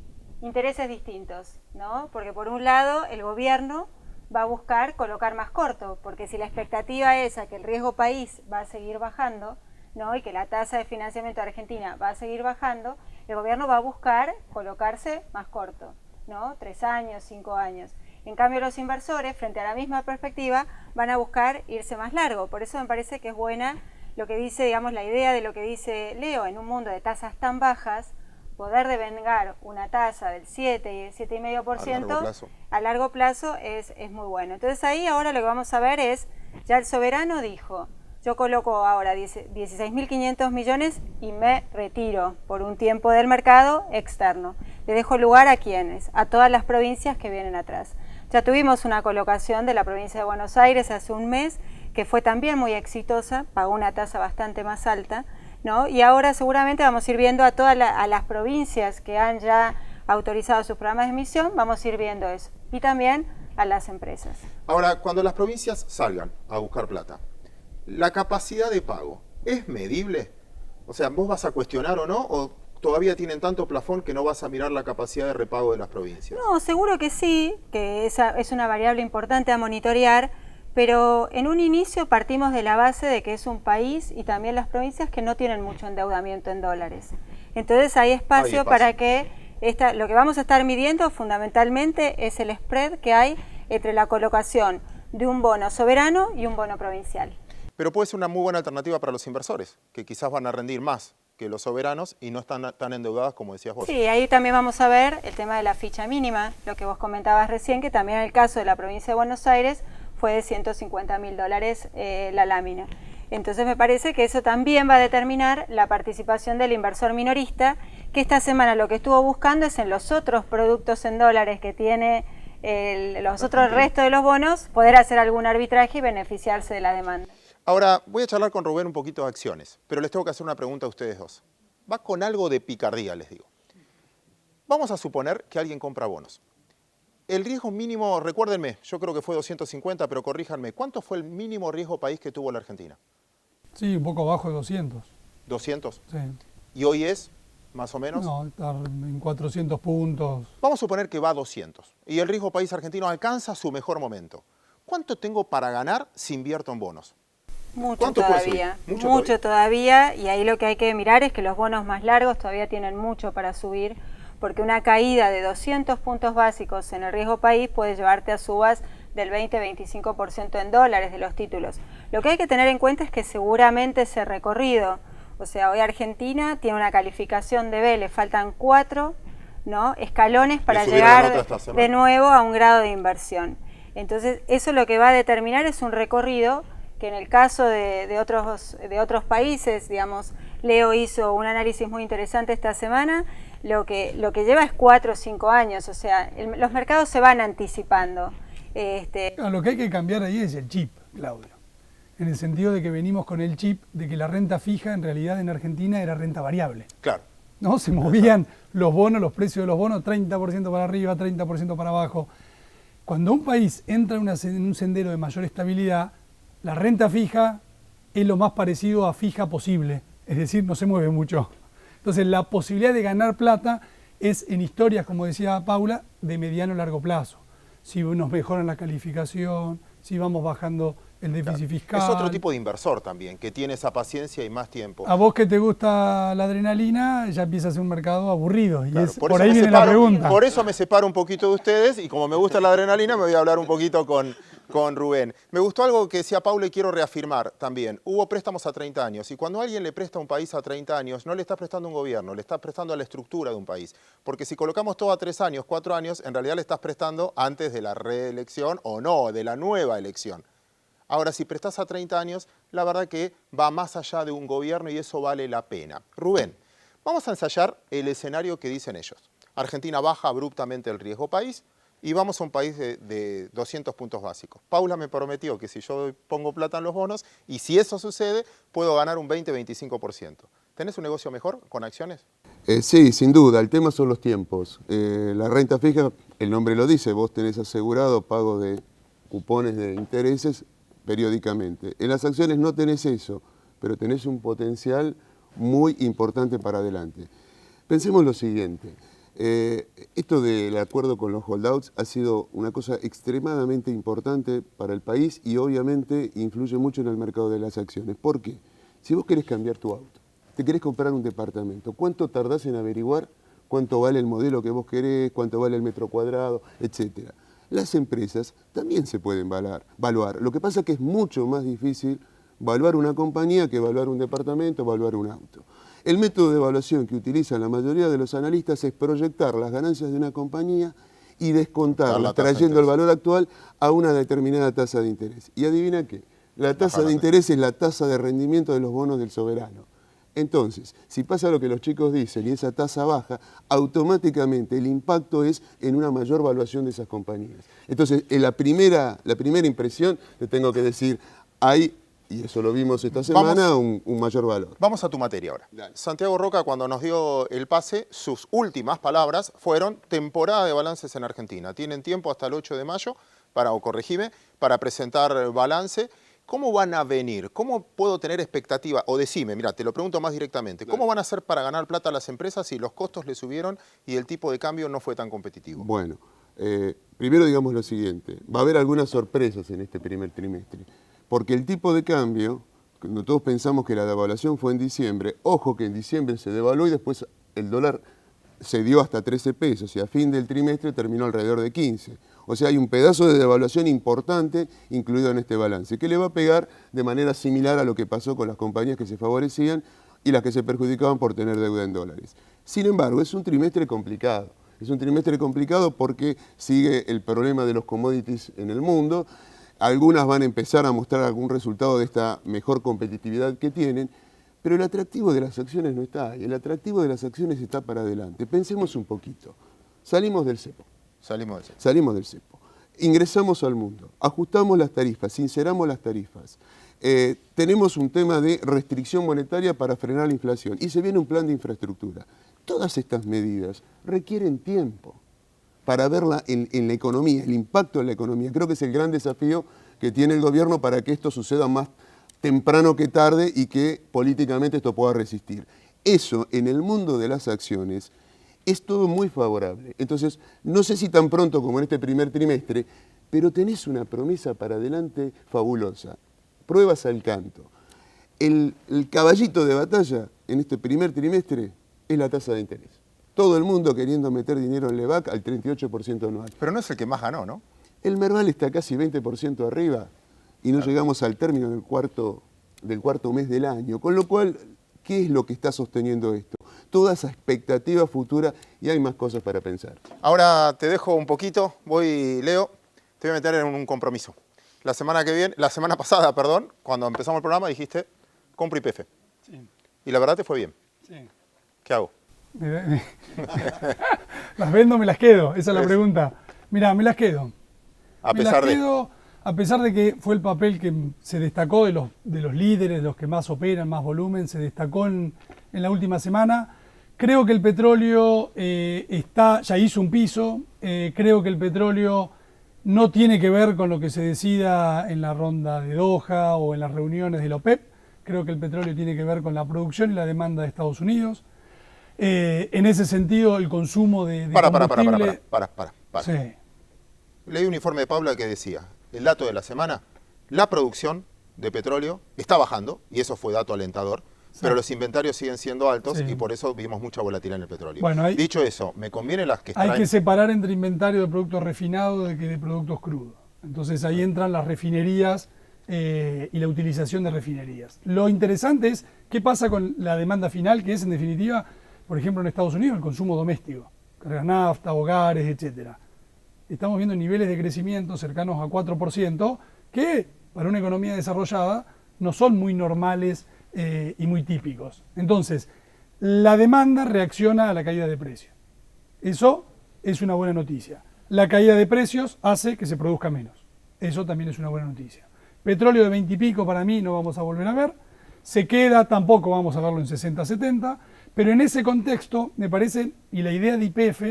intereses distintos, ¿no? Porque por un lado el gobierno va a buscar colocar más corto, porque si la expectativa es a que el riesgo país va a seguir bajando, ¿no? Y que la tasa de financiamiento de Argentina va a seguir bajando, el gobierno va a buscar colocarse más corto, ¿no? 3 años, 5 años. En cambio, los inversores, frente a la misma perspectiva, van a buscar irse más largo. Por eso me parece que es buena lo que dice, digamos, la idea de lo que dice Leo, en un mundo de tasas tan bajas, poder devengar una tasa del 7 y el 7,5% a largo plazo es muy bueno. Entonces ahí ahora lo que vamos a ver es, ya el soberano dijo, yo coloco ahora 16.500 millones y me retiro por un tiempo del mercado externo. Le dejo lugar a quienes, a todas las provincias que vienen atrás. Ya tuvimos una colocación de la provincia de Buenos Aires hace un mes, que fue también muy exitosa, pagó una tasa bastante más alta, ¿no? Y ahora seguramente vamos a ir viendo a todas las provincias que han ya autorizado sus programas de emisión, vamos a ir viendo eso. Y también a las empresas. Ahora, cuando las provincias salgan a buscar plata, ¿la capacidad de pago es medible? O sea, ¿vos vas a cuestionar o no? ¿O todavía tienen tanto plafón que no vas a mirar la capacidad de repago de las provincias? No, seguro que sí, que esa es una variable importante a monitorear, pero en un inicio partimos de la base de que es un país y también las provincias que no tienen mucho endeudamiento en dólares. Entonces hay espacio para que lo que vamos a estar midiendo fundamentalmente es el spread que hay entre la colocación de un bono soberano y un bono provincial. Pero puede ser una muy buena alternativa para los inversores, que quizás van a rendir más que los soberanos y no están tan endeudadas como decías vos. Sí, ahí también vamos a ver el tema de la ficha mínima, lo que vos comentabas recién, que también en el caso de la provincia de Buenos Aires fue de $150.000 la lámina. Entonces me parece que eso también va a determinar la participación del inversor minorista, que esta semana lo que estuvo buscando es en los otros productos en dólares que tiene los otros restos de los bonos, poder hacer algún arbitraje y beneficiarse de la demanda. Ahora, voy a charlar con Rubén un poquito de acciones, pero les tengo que hacer una pregunta a ustedes dos. Va con algo de picardía, les digo. Vamos a suponer que alguien compra bonos. El riesgo mínimo, recuérdenme, yo creo que fue 250, pero corríjanme, ¿cuánto fue el mínimo riesgo país que tuvo la Argentina? Sí, un poco abajo de 200. ¿200? Sí. ¿Y hoy es, más o menos? No, está en 400 puntos. Vamos a suponer que va a 200 y el riesgo país argentino alcanza su mejor momento. ¿Cuánto tengo para ganar si invierto en bonos? Mucho todavía, mucho todavía, y ahí lo que hay que mirar es que los bonos más largos todavía tienen mucho para subir, porque una caída de 200 puntos básicos en el riesgo país puede llevarte a subas del 20-25% en dólares de los títulos. Lo que hay que tener en cuenta es que seguramente ese recorrido, o sea, hoy Argentina tiene una calificación de B, le faltan 4, ¿no?, escalones para llegar de nuevo a un grado de inversión. Entonces, eso lo que va a determinar es un recorrido que en el caso de otros países, digamos, Leo hizo un análisis muy interesante esta semana, lo que lleva es 4 o 5 años, o sea, los mercados se van anticipando. Lo que hay que cambiar ahí es el chip, Claudio, en el sentido de que venimos con el chip de que la renta fija en realidad en Argentina era renta variable. Claro. ¿No? Se movían los bonos, los precios de los bonos, 30% para arriba, 30% para abajo. Cuando un país entra en un sendero de mayor estabilidad, la renta fija es lo más parecido a fija posible, es decir, no se mueve mucho. Entonces la posibilidad de ganar plata es en historias, como decía Paula, de mediano a largo plazo. Si nos mejoran la calificación, si vamos bajando el déficit fiscal. Es otro tipo de inversor también, que tiene esa paciencia y más tiempo. A vos que te gusta la adrenalina, ya empieza a ser un mercado aburrido. Y Claro, por ahí viene la pregunta. Por eso me separo un poquito de ustedes y como me gusta la adrenalina, me voy a hablar un poquito con Rubén. Me gustó algo que decía Paula y quiero reafirmar también. Hubo préstamos a 30 años y cuando alguien le presta a un país a 30 años, no le está prestando a un gobierno, le está prestando a la estructura de un país. Porque si colocamos todo a 3 años, 4 años, en realidad le estás prestando antes de la reelección o no, de la nueva elección. Ahora, si prestás a 30 años, la verdad que va más allá de un gobierno y eso vale la pena. Rubén, vamos a ensayar el escenario que dicen ellos. Argentina baja abruptamente el riesgo país y vamos a un país de 200 puntos básicos. Paula me prometió que si yo pongo plata en los bonos y si eso sucede, puedo ganar un 20-25%. ¿Tenés un negocio mejor con acciones? Sí, sin duda. El tema son los tiempos. La renta fija, el nombre lo dice, vos tenés asegurado pago de cupones de intereses periódicamente. En las acciones no tenés eso, pero tenés un potencial muy importante para adelante. Pensemos lo siguiente. Esto del acuerdo con los holdouts ha sido una cosa extremadamente importante para el país y obviamente influye mucho en el mercado de las acciones. ¿Por qué? Si vos querés cambiar tu auto, te querés comprar un departamento, ¿cuánto tardás en averiguar cuánto vale el modelo que vos querés, cuánto vale el metro cuadrado, etcétera? Las empresas también se pueden valuar. Lo que pasa es que es mucho más difícil valuar una compañía que valuar un departamento, valuar un auto. El método de evaluación que utilizan la mayoría de los analistas es proyectar las ganancias de una compañía y descontarlas, trayendo el valor actual a una determinada tasa de interés. ¿Y adivina qué? La tasa de interés es la tasa de rendimiento de los bonos del soberano. Entonces, si pasa lo que los chicos dicen y esa tasa baja, automáticamente el impacto es en una mayor valuación de esas compañías. Entonces, en la primera impresión, te tengo que decir, hay, y eso lo vimos esta semana, un mayor valor. Vamos a tu materia ahora. Dale. Santiago Roca, cuando nos dio el pase, sus últimas palabras fueron temporada de balances en Argentina. Tienen tiempo hasta el 8 de mayo, corregime, para presentar balance. ¿Cómo van a venir? ¿Cómo puedo tener expectativa? O decime, mira, te lo pregunto más directamente. ¿Cómo van a hacer para ganar plata a las empresas si los costos le subieron y el tipo de cambio no fue tan competitivo? Bueno, primero digamos lo siguiente. Va a haber algunas sorpresas en este primer trimestre. Porque el tipo de cambio, cuando todos pensamos que la devaluación fue en diciembre, ojo que en diciembre se devaluó y después el dólar se dio hasta 13 pesos y a fin del trimestre terminó alrededor de 15. O sea, hay un pedazo de devaluación importante incluido en este balance, que le va a pegar de manera similar a lo que pasó con las compañías que se favorecían y las que se perjudicaban por tener deuda en dólares. Sin embargo, es un trimestre complicado. Es un trimestre complicado porque sigue el problema de los commodities en el mundo. Algunas van a empezar a mostrar algún resultado de esta mejor competitividad que tienen, pero el atractivo de las acciones no está ahí. El atractivo de las acciones está para adelante. Pensemos un poquito. Salimos del cepo. Salimos del cepo. Ingresamos al mundo. Ajustamos las tarifas, sinceramos las tarifas. Tenemos un tema de restricción monetaria para frenar la inflación y se viene un plan de infraestructura. Todas estas medidas requieren tiempo para verla en la economía, el impacto en la economía. Creo que es el gran desafío que tiene el gobierno para que esto suceda más temprano que tarde y que políticamente esto pueda resistir. Eso en el mundo de las acciones es todo muy favorable. Entonces, no sé si tan pronto como en este primer trimestre, pero tenés una promesa para adelante fabulosa. Pruebas al canto. El caballito de batalla en este primer trimestre es la tasa de interés. Todo el mundo queriendo meter dinero en Levac al 38% anual. Pero no es el que más ganó, ¿no? El Merval está casi 20% arriba y no llegamos al término del cuarto mes del año. Con lo cual, ¿qué es lo que está sosteniendo esto? Toda esa expectativa futura y hay más cosas para pensar. Ahora te dejo un poquito, Leo, te voy a meter en un compromiso. La semana pasada, cuando empezamos el programa dijiste, compro YPF. Sí. Y la verdad te fue bien. Sí. ¿Qué hago? ¿Las vendo o me las quedo? Esa es la pregunta. Mirá, me las quedo. A pesar de que fue el papel que se destacó de los líderes, de los que más operan, más volumen, se destacó en la última semana. Creo que el petróleo ya hizo un piso. Creo que el petróleo no tiene que ver con lo que se decida en la ronda de Doha o en las reuniones de la OPEP. Creo que el petróleo tiene que ver con la producción y la demanda de Estados Unidos. En ese sentido, el consumo de combustible... Para. Sí. Leí un informe de Paula que decía, el dato de la semana, la producción de petróleo está bajando, y eso fue dato alentador, pero los inventarios siguen siendo altos y por eso vimos mucha volatilidad en el petróleo. Bueno, dicho eso, me conviene las que extraen... Hay que separar entre inventario de productos refinados de productos crudos. Entonces ahí entran las refinerías y la utilización de refinerías. Lo interesante es qué pasa con la demanda final, que es en definitiva, por ejemplo en Estados Unidos, el consumo doméstico, cargas nafta, hogares, etcétera. Estamos viendo niveles de crecimiento cercanos a 4%, que para una economía desarrollada no son muy normales y muy típicos. Entonces, la demanda reacciona a la caída de precios. Eso es una buena noticia. La caída de precios hace que se produzca menos. Eso también es una buena noticia. Petróleo de 20 y pico para mí no vamos a volver a ver. Se queda, tampoco vamos a verlo en 60, 70. Pero en ese contexto, me parece, y la idea de YPF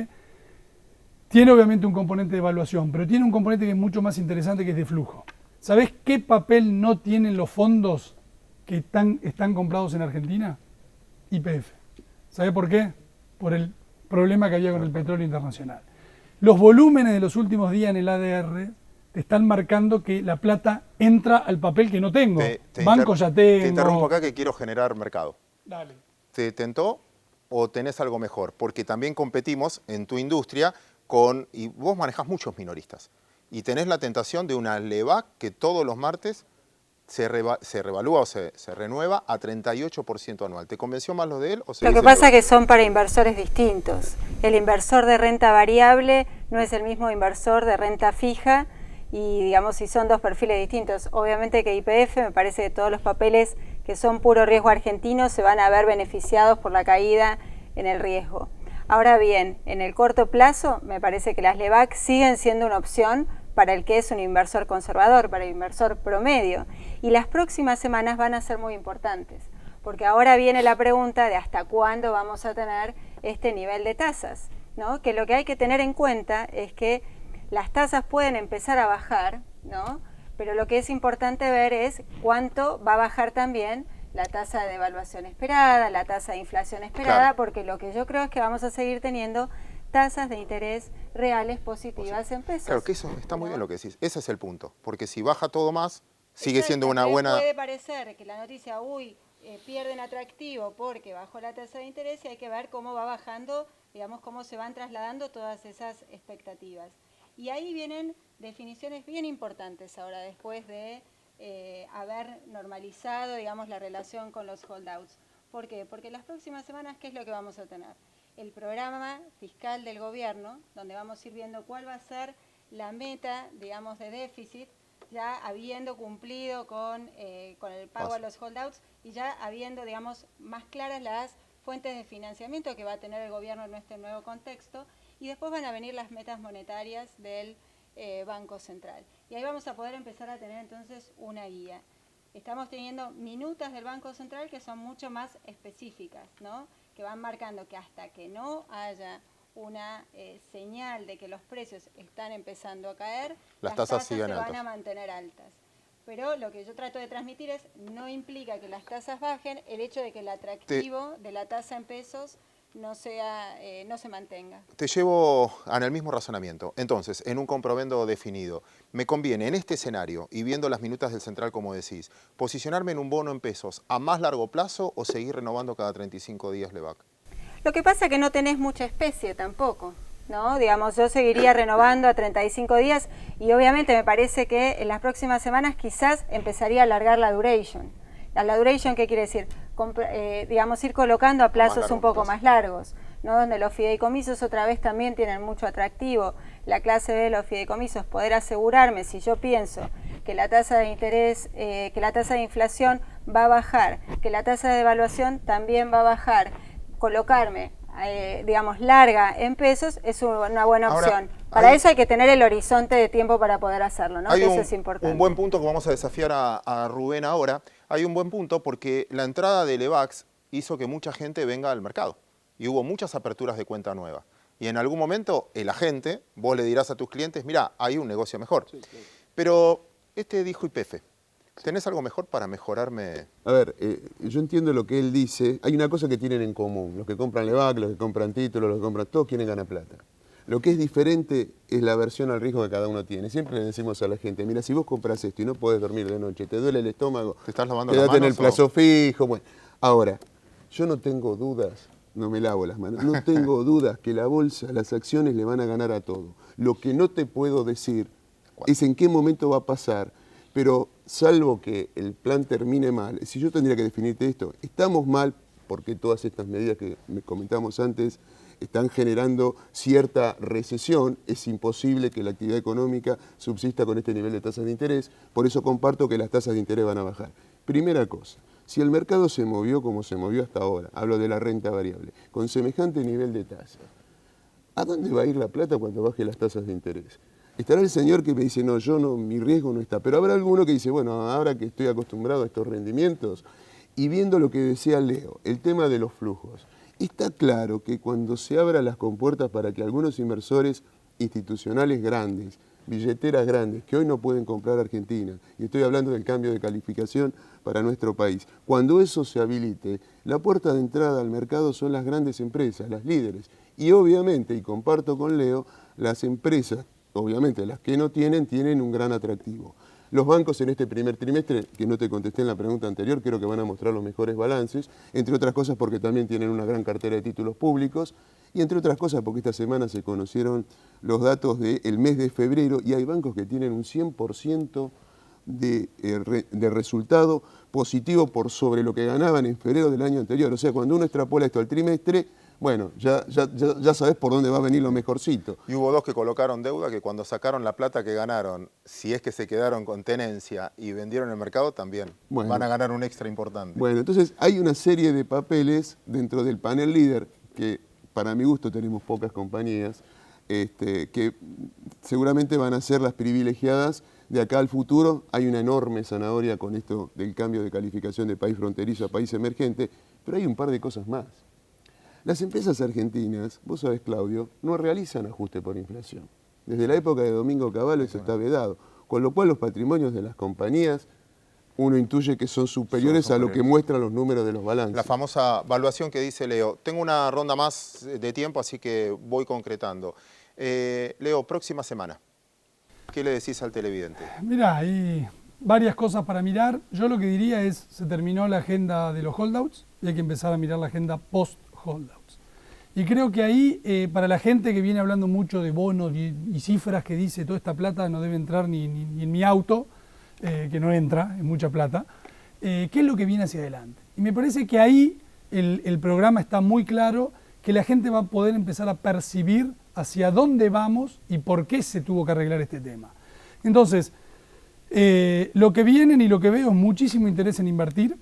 tiene obviamente un componente de evaluación, pero tiene un componente que es mucho más interesante, que es de flujo. ¿Sabés qué papel no tienen los fondos que están comprados en Argentina? YPF. ¿Sabés por qué? Por el problema que había con el petróleo internacional. Los volúmenes de los últimos días en el ADR te están marcando que la plata entra al papel que no tengo. Banco ya tengo. Te interrumpo acá que quiero generar mercado. Dale. ¿Te tentó o tenés algo mejor? Porque también competimos en tu industria y vos manejás muchos minoristas. Y tenés la tentación de una LEVAC que todos los martes se revalúa o se renueva a 38% anual. ¿Te convenció más lo de él? Lo que pasa es que son para inversores distintos. El inversor de renta variable no es el mismo inversor de renta fija y, digamos, si son dos perfiles distintos. Obviamente que YPF, me parece que todos los papeles que son puro riesgo argentino se van a ver beneficiados por la caída en el riesgo. Ahora bien, en el corto plazo, me parece que las LEVAC siguen siendo una opción para el que es un inversor conservador, para el inversor promedio. Y las próximas semanas van a ser muy importantes, porque ahora viene la pregunta de hasta cuándo vamos a tener este nivel de tasas, ¿no? Que lo que hay que tener en cuenta es que las tasas pueden empezar a bajar, ¿no? Pero lo que es importante ver es cuánto va a bajar también la tasa de devaluación esperada, la tasa de inflación esperada, claro, porque lo que yo creo es que vamos a seguir teniendo tasas de interés reales positivas en pesos. Claro, que eso está muy bien lo que decís. Ese es el punto. Porque si baja todo más, sigue siendo una buena... Puede parecer que la noticia, pierden atractivo porque bajó la tasa de interés, y hay que ver cómo va bajando, digamos, cómo se van trasladando todas esas expectativas. Y ahí vienen definiciones bien importantes ahora, después de haber normalizado, digamos, la relación con los holdouts. ¿Por qué? Porque las próximas semanas, ¿qué es lo que vamos a tener? El programa fiscal del gobierno, donde vamos a ir viendo cuál va a ser la meta, digamos, de déficit, ya habiendo cumplido con el pago a los holdouts y ya habiendo, digamos, más claras las fuentes de financiamiento que va a tener el gobierno en este nuevo contexto, y después van a venir las metas monetarias del Banco Central. Y ahí vamos a poder empezar a tener entonces una guía. Estamos teniendo minutas del Banco Central que son mucho más específicas, ¿no? Que van marcando que hasta que no haya una señal de que los precios están empezando a caer, las tasas se van a mantener altas. Pero lo que yo trato de transmitir es, no implica que las tasas bajen, el hecho de que el atractivo de la tasa en pesos no se mantenga. Te llevo en el mismo razonamiento. Entonces, en un comprovendo definido, me conviene en este escenario, y viendo las minutas del Central como decís, posicionarme en un bono en pesos a más largo plazo o seguir renovando cada 35 días LEVAC. Lo que pasa es que no tenés mucha especie tampoco, ¿no? Digamos, yo seguiría renovando a 35 días y obviamente me parece que en las próximas semanas quizás empezaría a alargar la duration. ¿La duration qué quiere decir? Digamos, ir colocando a plazos un poco más largos, ¿no? Donde los fideicomisos otra vez también tienen mucho atractivo. La clase B de los fideicomisos, poder asegurarme, si yo pienso que la tasa de interés, que la tasa de inflación va a bajar, que la tasa de devaluación también va a bajar, colocarme, digamos, larga en pesos es una buena opción. Para eso hay que tener el horizonte de tiempo para poder hacerlo, ¿no? Eso es importante. Un buen punto que vamos a desafiar a Rubén ahora. Hay un buen punto porque la entrada de LEVACs hizo que mucha gente venga al mercado y hubo muchas aperturas de cuenta nueva. Y en algún momento el agente, vos le dirás a tus clientes, mira, hay un negocio mejor. Sí, sí. Pero dijo YPF. ¿Tenés algo mejor para mejorarme? A ver, yo entiendo lo que él dice. Hay una cosa que tienen en común. Los que compran LEVAC, los que compran títulos, los que compran... Todos quieren ganar plata. Lo que es diferente es la aversión al riesgo que cada uno tiene. Siempre le decimos a la gente, mira, si vos compras esto y no podés dormir de noche, te duele el estómago, te estás lavando las manos, quédate en el plazo fijo. Bueno, ahora, yo no tengo dudas, no me lavo las manos, no tengo dudas que la bolsa, las acciones le van a ganar a todo. Lo que no te puedo decir es en qué momento va a pasar, pero salvo que el plan termine mal, si yo tendría que definirte esto, estamos mal porque todas estas medidas que comentamos antes están generando cierta recesión, es imposible que la actividad económica subsista con este nivel de tasas de interés, por eso comparto que las tasas de interés van a bajar. Primera cosa, si el mercado se movió como se movió hasta ahora, hablo de la renta variable, con semejante nivel de tasa, ¿a dónde va a ir la plata cuando baje las tasas de interés? Estará el señor que me dice, no, yo no, mi riesgo no está, pero habrá alguno que dice, bueno, ahora que estoy acostumbrado a estos rendimientos, y viendo lo que decía Leo, el tema de los flujos, está claro que cuando se abran las compuertas para que algunos inversores institucionales grandes, billeteras grandes, que hoy no pueden comprar Argentina, y estoy hablando del cambio de calificación para nuestro país, cuando eso se habilite, la puerta de entrada al mercado son las grandes empresas, las líderes, y obviamente, y comparto con Leo, las empresas, obviamente las que no tienen, tienen un gran atractivo. Los bancos en este primer trimestre, que no te contesté en la pregunta anterior, creo que van a mostrar los mejores balances, entre otras cosas porque también tienen una gran cartera de títulos públicos, y entre otras cosas porque esta semana se conocieron los datos del mes de febrero y hay bancos que tienen un 100% de resultado positivo por sobre lo que ganaban en febrero del año anterior. O sea, cuando uno extrapola esto al trimestre, bueno, ya sabes por dónde va a venir lo mejorcito. Y hubo dos que colocaron deuda que cuando sacaron la plata que ganaron, si es que se quedaron con tenencia y vendieron el mercado, también van a ganar un extra importante. Bueno, entonces hay una serie de papeles dentro del panel líder, que para mi gusto tenemos pocas compañías, que seguramente van a ser las privilegiadas de acá al futuro. Hay una enorme zanahoria con esto del cambio de calificación de país fronterizo a país emergente, pero hay un par de cosas más. Las empresas argentinas, vos sabés, Claudio, no realizan ajuste por inflación. Desde la época de Domingo Cavallo eso está vedado, con lo cual los patrimonios de las compañías uno intuye que son superiores a lo que muestran los números de los balances. La famosa valuación que dice Leo. Tengo una ronda más de tiempo, así que voy concretando. Leo, próxima semana, ¿qué le decís al televidente? Mira, hay varias cosas para mirar. Yo lo que diría es, se terminó la agenda de los holdouts y hay que empezar a mirar la agenda post-holdouts. Y creo que ahí, para la gente que viene hablando mucho de bonos y cifras que dice toda esta plata no debe entrar ni en mi auto, que no entra, es mucha plata, ¿qué es lo que viene hacia adelante? Y me parece que ahí el programa está muy claro, que la gente va a poder empezar a percibir hacia dónde vamos y por qué se tuvo que arreglar este tema. Entonces, lo que vienen y lo que veo es muchísimo interés en invertir,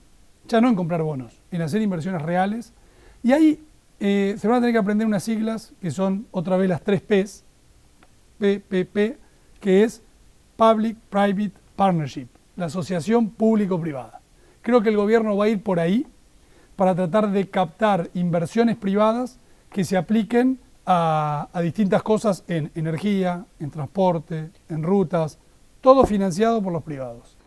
ya no en comprar bonos, en hacer inversiones reales, y ahí se van a tener que aprender unas siglas que son otra vez las 3 P's, PPP, que es Public Private Partnership, la asociación público-privada. Creo que el gobierno va a ir por ahí para tratar de captar inversiones privadas que se apliquen a distintas cosas en energía, en transporte, en rutas, todo financiado por los privados.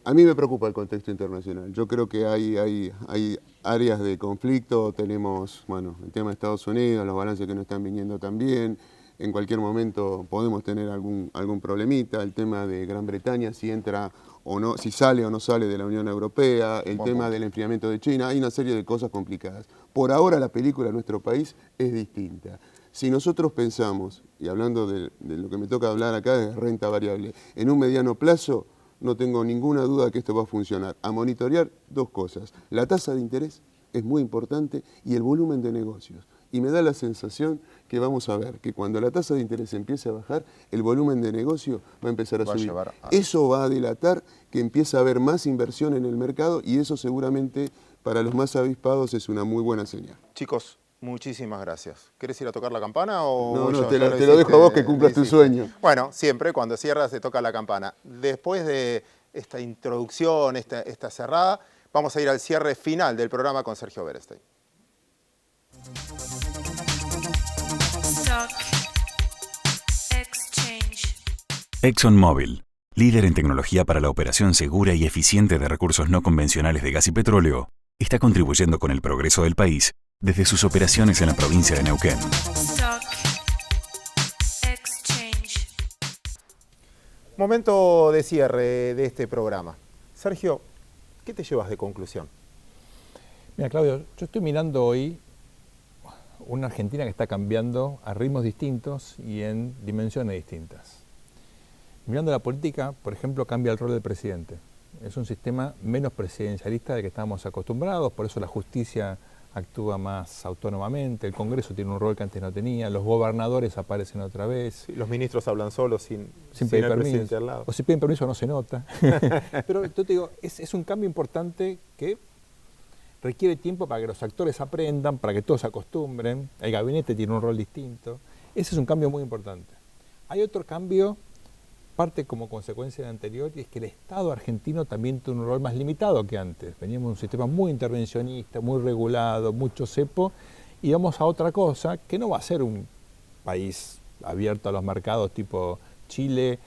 A mí me preocupa el contexto internacional. Yo creo que hay áreas de conflicto. Tenemos, bueno, el tema de Estados Unidos, los balances que no están viniendo tan bien. En cualquier momento podemos tener algún problemita. El tema de Gran Bretaña, si entra o no, si sale o no sale de la Unión Europea, el tema del enfriamiento de China. Hay una serie de cosas complicadas. Por ahora la película de nuestro país es distinta. Si nosotros pensamos, y hablando de lo que me toca hablar acá, de renta variable, en un mediano plazo, no tengo ninguna duda que esto va a funcionar. A monitorear 2 cosas. La tasa de interés es muy importante y el volumen de negocios. Y me da la sensación que vamos a ver que cuando la tasa de interés empiece a bajar, el volumen de negocio va a empezar a subir. Eso va a delatar que empieza a haber más inversión en el mercado y eso seguramente para los más avispados es una muy buena señal. Chicos, muchísimas gracias. ¿Querés ir a tocar la campana o...? No, te lo dejo a vos que cumplas tu sueño. Bueno, siempre cuando cierras se toca la campana. Después de esta introducción, esta cerrada, vamos a ir al cierre final del programa con Sergio Berestein. ExxonMobil, líder en tecnología para la operación segura y eficiente de recursos no convencionales de gas y petróleo, está contribuyendo con el progreso del país desde sus operaciones en la provincia de Neuquén. Momento de cierre de este programa. Sergio, ¿qué te llevas de conclusión? Mira, Claudio, yo estoy mirando hoy una Argentina que está cambiando a ritmos distintos y en dimensiones distintas. Mirando la política, por ejemplo, cambia el rol del presidente. Es un sistema menos presidencialista del que estábamos acostumbrados, por eso la justicia actúa más autónomamente, el Congreso tiene un rol que antes no tenía, los gobernadores aparecen otra vez. Sí, los ministros hablan solos sin pedir el permiso. presidente al lado. O si piden permiso no se nota. Pero yo te digo, es un cambio importante que requiere tiempo para que los actores aprendan, para que todos se acostumbren. El gabinete tiene un rol distinto. Ese es un cambio muy importante. Hay otro cambio, parte como consecuencia del anterior, y es que el Estado argentino también tiene un rol más limitado que antes. Veníamos de un sistema muy intervencionista, muy regulado, mucho cepo, y vamos a otra cosa que no va a ser un país abierto a los mercados tipo Chile,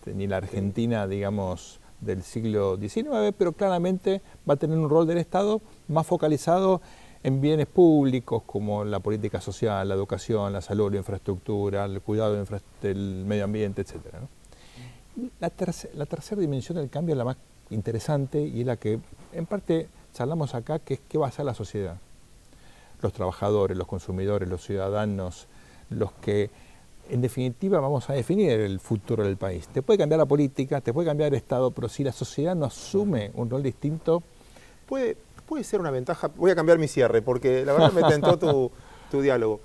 ni la Argentina, digamos, del siglo XIX, pero claramente va a tener un rol del Estado más focalizado en bienes públicos como la política social, la educación, la salud, la infraestructura, el cuidado del medio ambiente, etcétera, ¿no? La tercera dimensión del cambio es la más interesante y es la que en parte charlamos acá, que es qué va a hacer la sociedad. Los trabajadores, los consumidores, los ciudadanos, los que en definitiva vamos a definir el futuro del país. Te puede cambiar la política, te puede cambiar el Estado, pero si la sociedad no asume un rol distinto... Puede ser una ventaja. Voy a cambiar mi cierre porque la verdad me tentó tu diálogo.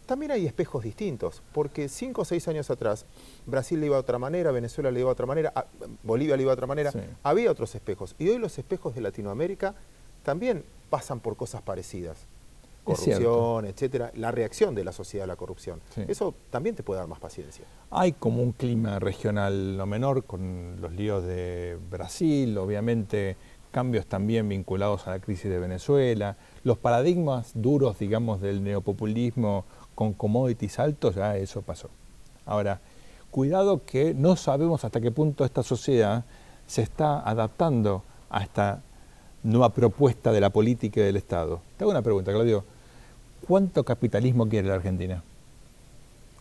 También hay espejos distintos, porque 5 o 6 años atrás Brasil le iba de otra manera, Venezuela le iba de otra manera, Bolivia le iba de otra manera, sí. Había otros espejos. Y hoy los espejos de Latinoamérica también pasan por cosas parecidas. Corrupción, etcétera, la reacción de la sociedad a la corrupción. Sí. Eso también te puede dar más paciencia. Hay como un clima regional no menor con los líos de Brasil, obviamente cambios también vinculados a la crisis de Venezuela, los paradigmas duros, digamos, del neopopulismo con commodities altos, ya eso pasó. Ahora, cuidado que no sabemos hasta qué punto esta sociedad se está adaptando a esta nueva propuesta de la política y del Estado. Te hago una pregunta, Claudio. ¿Cuánto capitalismo quiere la Argentina?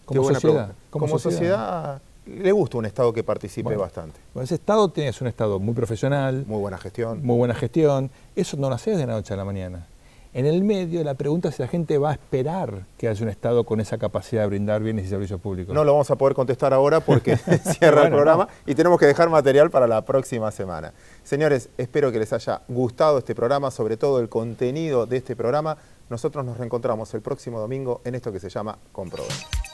Como sociedad. Como sociedad le gusta un Estado que participe bastante. Bueno, ese Estado es un Estado muy profesional. Muy buena gestión. Muy buena gestión. Eso no lo haces de la noche a la mañana. En el medio, la pregunta es si la gente va a esperar que haya un Estado con esa capacidad de brindar bienes y servicios públicos. No lo vamos a poder contestar ahora porque cierra el programa y tenemos que dejar material para la próxima semana. Señores, espero que les haya gustado este programa, sobre todo el contenido de este programa. Nosotros nos reencontramos el próximo domingo en esto que se llama Comprobemos.